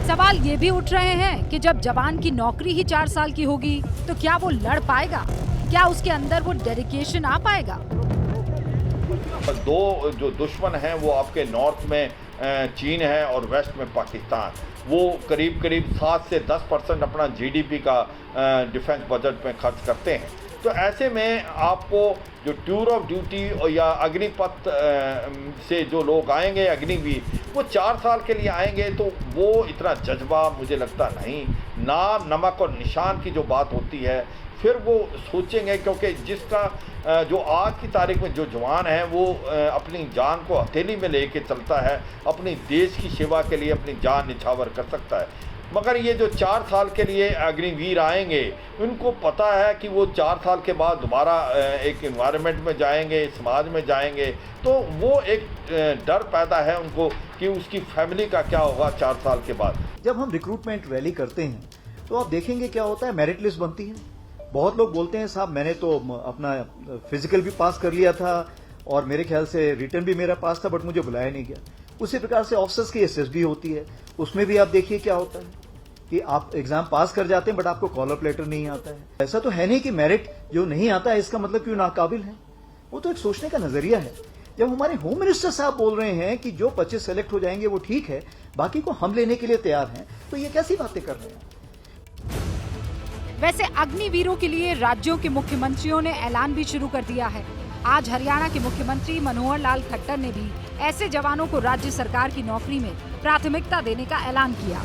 सवाल ये भी उठ रहे हैं कि जब जवान की नौकरी ही 4 साल की होगी तो क्या वो लड़ पाएगा, क्या उसके अंदर वो डेडिकेशन आ पाएगा। दो जो दुश्मन हैं वो आपके नॉर्थ में चीन है और वेस्ट में पाकिस्तान, वो करीब 7 से 10% अपना जीडीपी का डिफेंस बजट में खर्च करते हैं। तो ऐसे में आपको जो टूर ऑफ ड्यूटी और या अग्निपथ से जो लोग आएंगे अग्निवीर, वो 4 साल के लिए आएंगे, तो वो इतना जज्बा मुझे लगता नहीं। नाम नमक और निशान की जो बात होती है फिर वो सोचेंगे, क्योंकि जिसका जो आज की तारीख में जो जवान है वो अपनी जान को हथेली में लेके चलता है, अपनी देश की सेवा के लिए अपनी जान निछावर कर सकता है। मगर ये जो 4 साल के लिए अग्निवीर आएंगे, उनको पता है कि वो 4 साल के बाद दोबारा एक एनवायरनमेंट में जाएंगे, समाज में जाएंगे, तो वो एक डर पैदा है उनको कि उसकी फैमिली का क्या होगा 4 साल के बाद। जब हम रिक्रूटमेंट रैली करते हैं तो आप देखेंगे क्या होता है, मेरिट लिस्ट बनती है। बहुत लोग बोलते हैं साहब मैंने तो अपना फिजिकल भी पास कर लिया था और मेरे ख्याल से रिटर्न भी मेरा पास था, बट मुझे बुलाया नहीं गया। उसी प्रकार से ऑफिसर्स की एसएसबी होती है, उसमें भी आप देखिए क्या होता है कि आप एग्जाम पास कर जाते हैं बट आपको कॉल अप लेटर नहीं आता है। ऐसा तो है नहीं कि मेरिट जो नहीं आता है इसका मतलब कि वो नाकाबिल है, वो तो एक सोचने का नजरिया है। जब हमारे होम मिनिस्टर साहब बोल रहे हैं कि जो 25 सेलेक्ट हो जाएंगे वो ठीक है, बाकी को हम लेने के लिए तैयार हैं, तो ये कैसी बातें कर रहे हैं। वैसे अग्निवीरों के लिए राज्यों के मुख्यमंत्रियों ने ऐलान भी शुरू कर दिया है। आज हरियाणा के मुख्यमंत्री मनोहर लाल खट्टर ने भी ऐसे जवानों को राज्य सरकार की नौकरी में प्राथमिकता देने का ऐलान किया।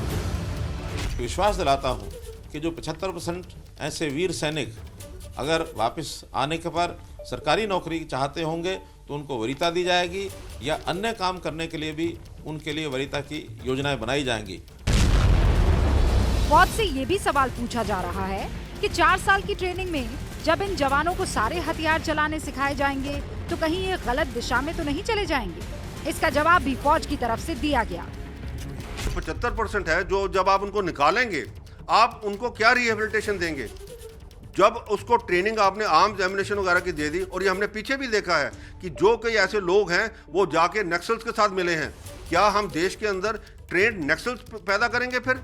विश्वास दिलाता हूं कि जो 75% ऐसे वीर सैनिक अगर वापस आने के पर सरकारी नौकरी चाहते होंगे तो उनको वरीयता दी जाएगी, या अन्य काम करने के लिए भी उनके लिए वरीयता की योजनाएं बनाई जाएंगी। फौज से ये भी सवाल पूछा जा रहा है कि 4 साल की ट्रेनिंग में जब इन जवानों को सारे हथियार चलाने सिखाए जाएंगे तो कहीं ये गलत दिशा में तो नहीं चले जाएंगे। इसका जवाब भी फौज की तरफ से दिया गया। 75% है जो जब आप उनको निकालेंगे आप उनको क्या रिहेबिलिटेशन देंगे। जब उसको ट्रेनिंग आपने आर्म्स एमिनेशन वगैरह की दे दी, और ये हमने पीछे भी देखा है कि जो कई ऐसे लोग हैं वो जाके नक्सल्स के साथ मिले हैं। क्या हम देश के अंदर ट्रेंड नक्सल्स पैदा करेंगे? फिर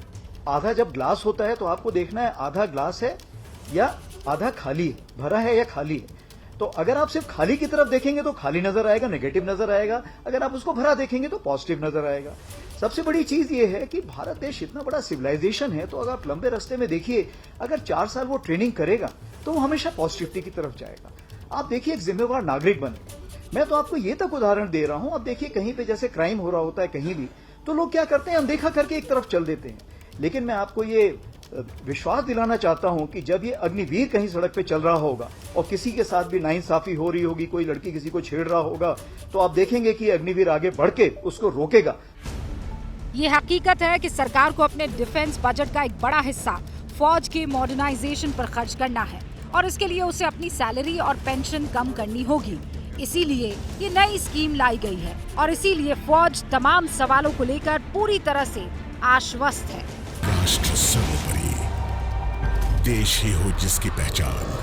आधा जब ग्लास होता है तो आपको देखना है आधा ग्लास है या आधा खाली है, भरा है या खाली है। तो अगर आप सिर्फ खाली की तरफ देखेंगे तो खाली नजर आएगा, नेगेटिव नजर आएगा। अगर आप उसको भरा देखेंगे तो पॉजिटिव नजर आएगा। सबसे बड़ी चीज ये है कि भारत देश इतना बड़ा सिविलाइजेशन है, तो अगर आप लंबे रास्ते में देखिए, अगर 4 साल वो ट्रेनिंग करेगा तो वो हमेशा पॉजिटिविटी की तरफ जाएगा। आप देखिए एक जिम्मेवार नागरिक बने। मैं तो आपको ये तक उदाहरण दे रहा हूं, अब देखिए कहीं पे जैसे क्राइम हो रहा होता है कहीं भी, तो लोग क्या करते हैं, अनदेखा करके एक तरफ चल देते हैं। लेकिन मैं आपको ये विश्वास दिलाना चाहता हूं कि जब ये अग्निवीर कहीं सड़क पे चल रहा होगा और किसी के साथ भी नाइंसाफी हो रही होगी, कोई लड़की किसी को छेड़ रहा होगा, तो आप देखेंगे कि अग्निवीर आगे बढ़ के उसको रोकेगा। ये हकीकत है कि सरकार को अपने डिफेंस बजट का एक बड़ा हिस्सा फौज के मॉडर्नाइजेशन पर खर्च करना है और इसके लिए उसे अपनी सैलरी और पेंशन कम करनी होगी। इसीलिए ये नई स्कीम लाई गई है और इसीलिए फौज तमाम सवालों को लेकर पूरी तरह से आश्वस्त है। राष्ट्र सर्वोपरि, देश ही हो जिसकी पहचान।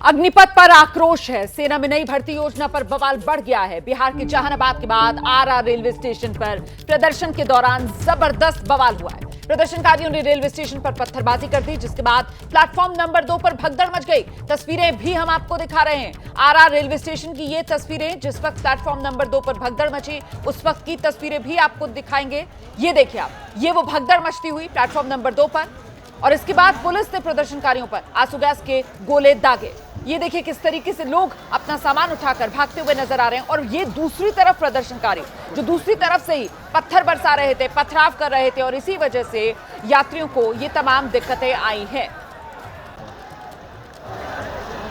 अग्निपथ पर आक्रोश है। सेना में नई भर्ती योजना पर बवाल बढ़ गया है। बिहार के जहानाबाद के बाद आरा रेलवे स्टेशन पर प्रदर्शन के दौरान जबरदस्त बवाल हुआ है। प्रदर्शनकारियों ने रेलवे स्टेशन पर पत्थरबाजी कर दी, जिसके बाद प्लेटफॉर्म नंबर 2 पर भगदड़ मच गई। तस्वीरें भी हम आपको दिखा रहे हैं। आरा रेलवे स्टेशन की ये तस्वीरें, जिस वक्त प्लेटफॉर्म नंबर 2 पर भगदड़ मची उस वक्त की तस्वीरें भी आपको दिखाएंगे। ये देखिए आप, ये वो भगदड़ मचती हुई प्लेटफॉर्म नंबर 2 पर, और इसके बाद पुलिस ने प्रदर्शनकारियों पर आंसू गैस के गोले दागे। ये देखिए किस तरीके से लोग अपना सामान उठाकर भागते हुए नजर आ रहे हैं। और ये दूसरी तरफ प्रदर्शनकारी जो दूसरी तरफ से ही पत्थर बरसा रहे थे, पथराव कर रहे थे और इसी वजह से यात्रियों को ये तमाम दिक्कतें आई हैं।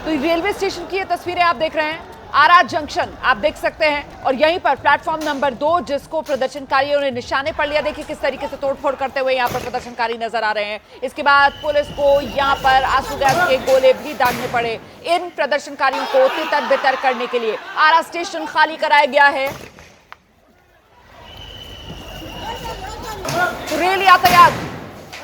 तो रेलवे स्टेशन की ये तस्वीरें आप देख रहे हैं, आरा जंक्शन आप देख सकते हैं और यहीं पर प्लेटफॉर्म नंबर 2 जिसको प्रदर्शनकारियों ने निशाने पर लिया। देखिए किस तरीके से तोड़फोड़ करते हुए यहाँ पर प्रदर्शनकारी नजर आ रहे हैं। इसके बाद पुलिस को यहाँ पर आंसू गैस के गोले भी दागने पड़े इन प्रदर्शनकारियों को तितर बितर करने के लिए। आरा स्टेशन खाली कराया गया है। रेल यातायात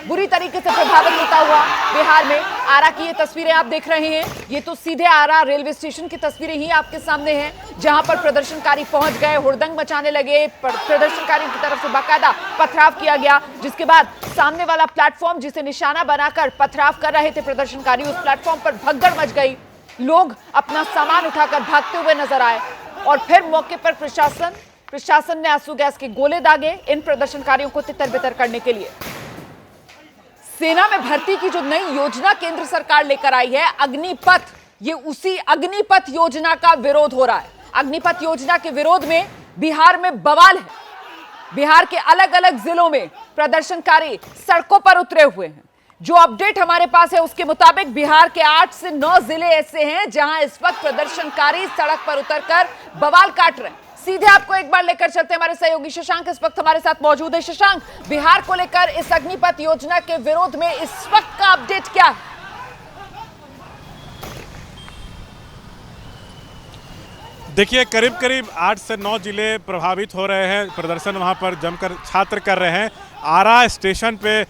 बुरी तरीके से प्रभावित होता हुआ बिहार में। आरा की ये तस्वीरें आप देख रहे हैं, ये तो सीधे आरा रेलवे स्टेशन की तस्वीरें ही आपके सामने हैं, जहां पर प्रदर्शनकारी पहुंच गए, हुड़दंग मचाने लगे, प्रदर्शनकारियों की तरफ से बाकायदा पथराव किया गया। जिसके बाद सामने वाला प्लेटफॉर्म जिसे निशाना बनाकर पथराव कर रहे थे प्रदर्शनकारी, उस प्लेटफॉर्म पर भगदड़ मच गई। लोग अपना सामान उठाकर भागते हुए नजर आए और फिर मौके पर प्रशासन ने आंसू गैस के गोले दागे इन प्रदर्शनकारियों को तितर बितर करने के लिए। सेना में भर्ती की जो नई योजना केंद्र सरकार लेकर आई है अग्निपथ, ये उसी अग्निपथ योजना का विरोध हो रहा है। अग्निपथ योजना के विरोध में बिहार में बवाल है। बिहार के अलग अलग जिलों में प्रदर्शनकारी सड़कों पर उतरे हुए हैं। जो अपडेट हमारे पास है उसके मुताबिक बिहार के 8 से 9 जिले ऐसे हैं जहां इस वक्त प्रदर्शनकारी सड़क पर उतरकर बवाल काट रहे हैं। सीधे आपको एक बार लेकर चलते हैं, हमारे सहयोगी शशांक इस वक्त हमारे साथ मौजूद है। शशांक, बिहार को लेकर इस अग्निपथ योजना के विरोध में इस वक्त का अपडेट क्या है? देखिए, करीब करीब 8 से 9 जिले प्रभावित हो रहे हैं। प्रदर्शन वहां पर जमकर छात्र कर रहे हैं। आरा स्टेशन पे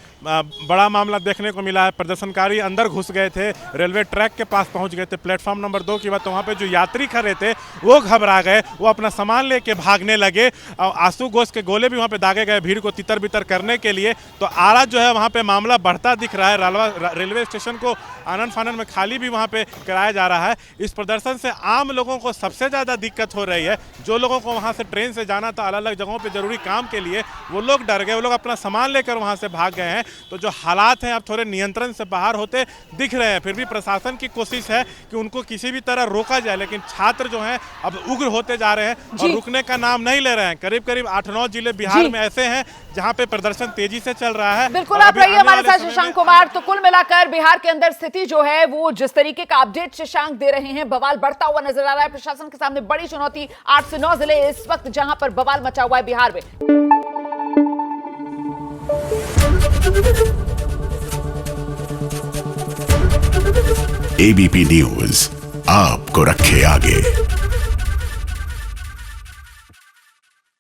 बड़ा मामला देखने को मिला है। प्रदर्शनकारी अंदर घुस गए थे, रेलवे ट्रैक के पास पहुंच गए थे। प्लेटफॉर्म नंबर 2 की बात, तो वहाँ पे जो यात्री खड़े थे वो घबरा गए, वो अपना सामान लेके भागने लगे और आंसू गैस के गोले भी वहाँ पे दागे गए भीड़ को तितर बितर करने के लिए। तो आरा जो है वहाँ पे मामला बढ़ता दिख रहा है। रेलवे स्टेशन को आनन फानन में खाली भी वहाँ पे कराया जा रहा है। इस प्रदर्शन से आम लोगों को सबसे ज़्यादा दिक्कत हो रही है। जो लोगों को वहाँ से ट्रेन से जाना था अलग अलग जगहों पर जरूरी काम के लिए, वो लोग डर गए, वो लोग अपना सामान लेकर वहाँ से भाग गए हैं। तो जो हालात हैं अब थोड़े नियंत्रण से बाहर होते दिख रहे हैं। फिर भी प्रशासन की कोशिश है कि उनको किसी भी तरह रोका जाए, लेकिन छात्र जो हैं अब उग्र होते जा रहे हैं और रुकने का नाम नहीं ले रहे हैं। करीब करीब 8-9 जिले बिहार में ऐसे हैं जहां पे प्रदर्शन तेजी से चल रहा है। बिल्कुल, आप रहिए हमारे साथ शशांक कुमार। तो कुल मिलाकर बिहार के अंदर स्थिति जो है वो जिस तरीके का अपडेट शशांक दे रहे हैं, बवाल बढ़ता हुआ नजर आ रहा है। प्रशासन के सामने बड़ी चुनौती, 8 से 9 जिले इस वक्त जहां पर बवाल मचा हुआ है बिहार में। एबीपी न्यूज आपको रखे आगे।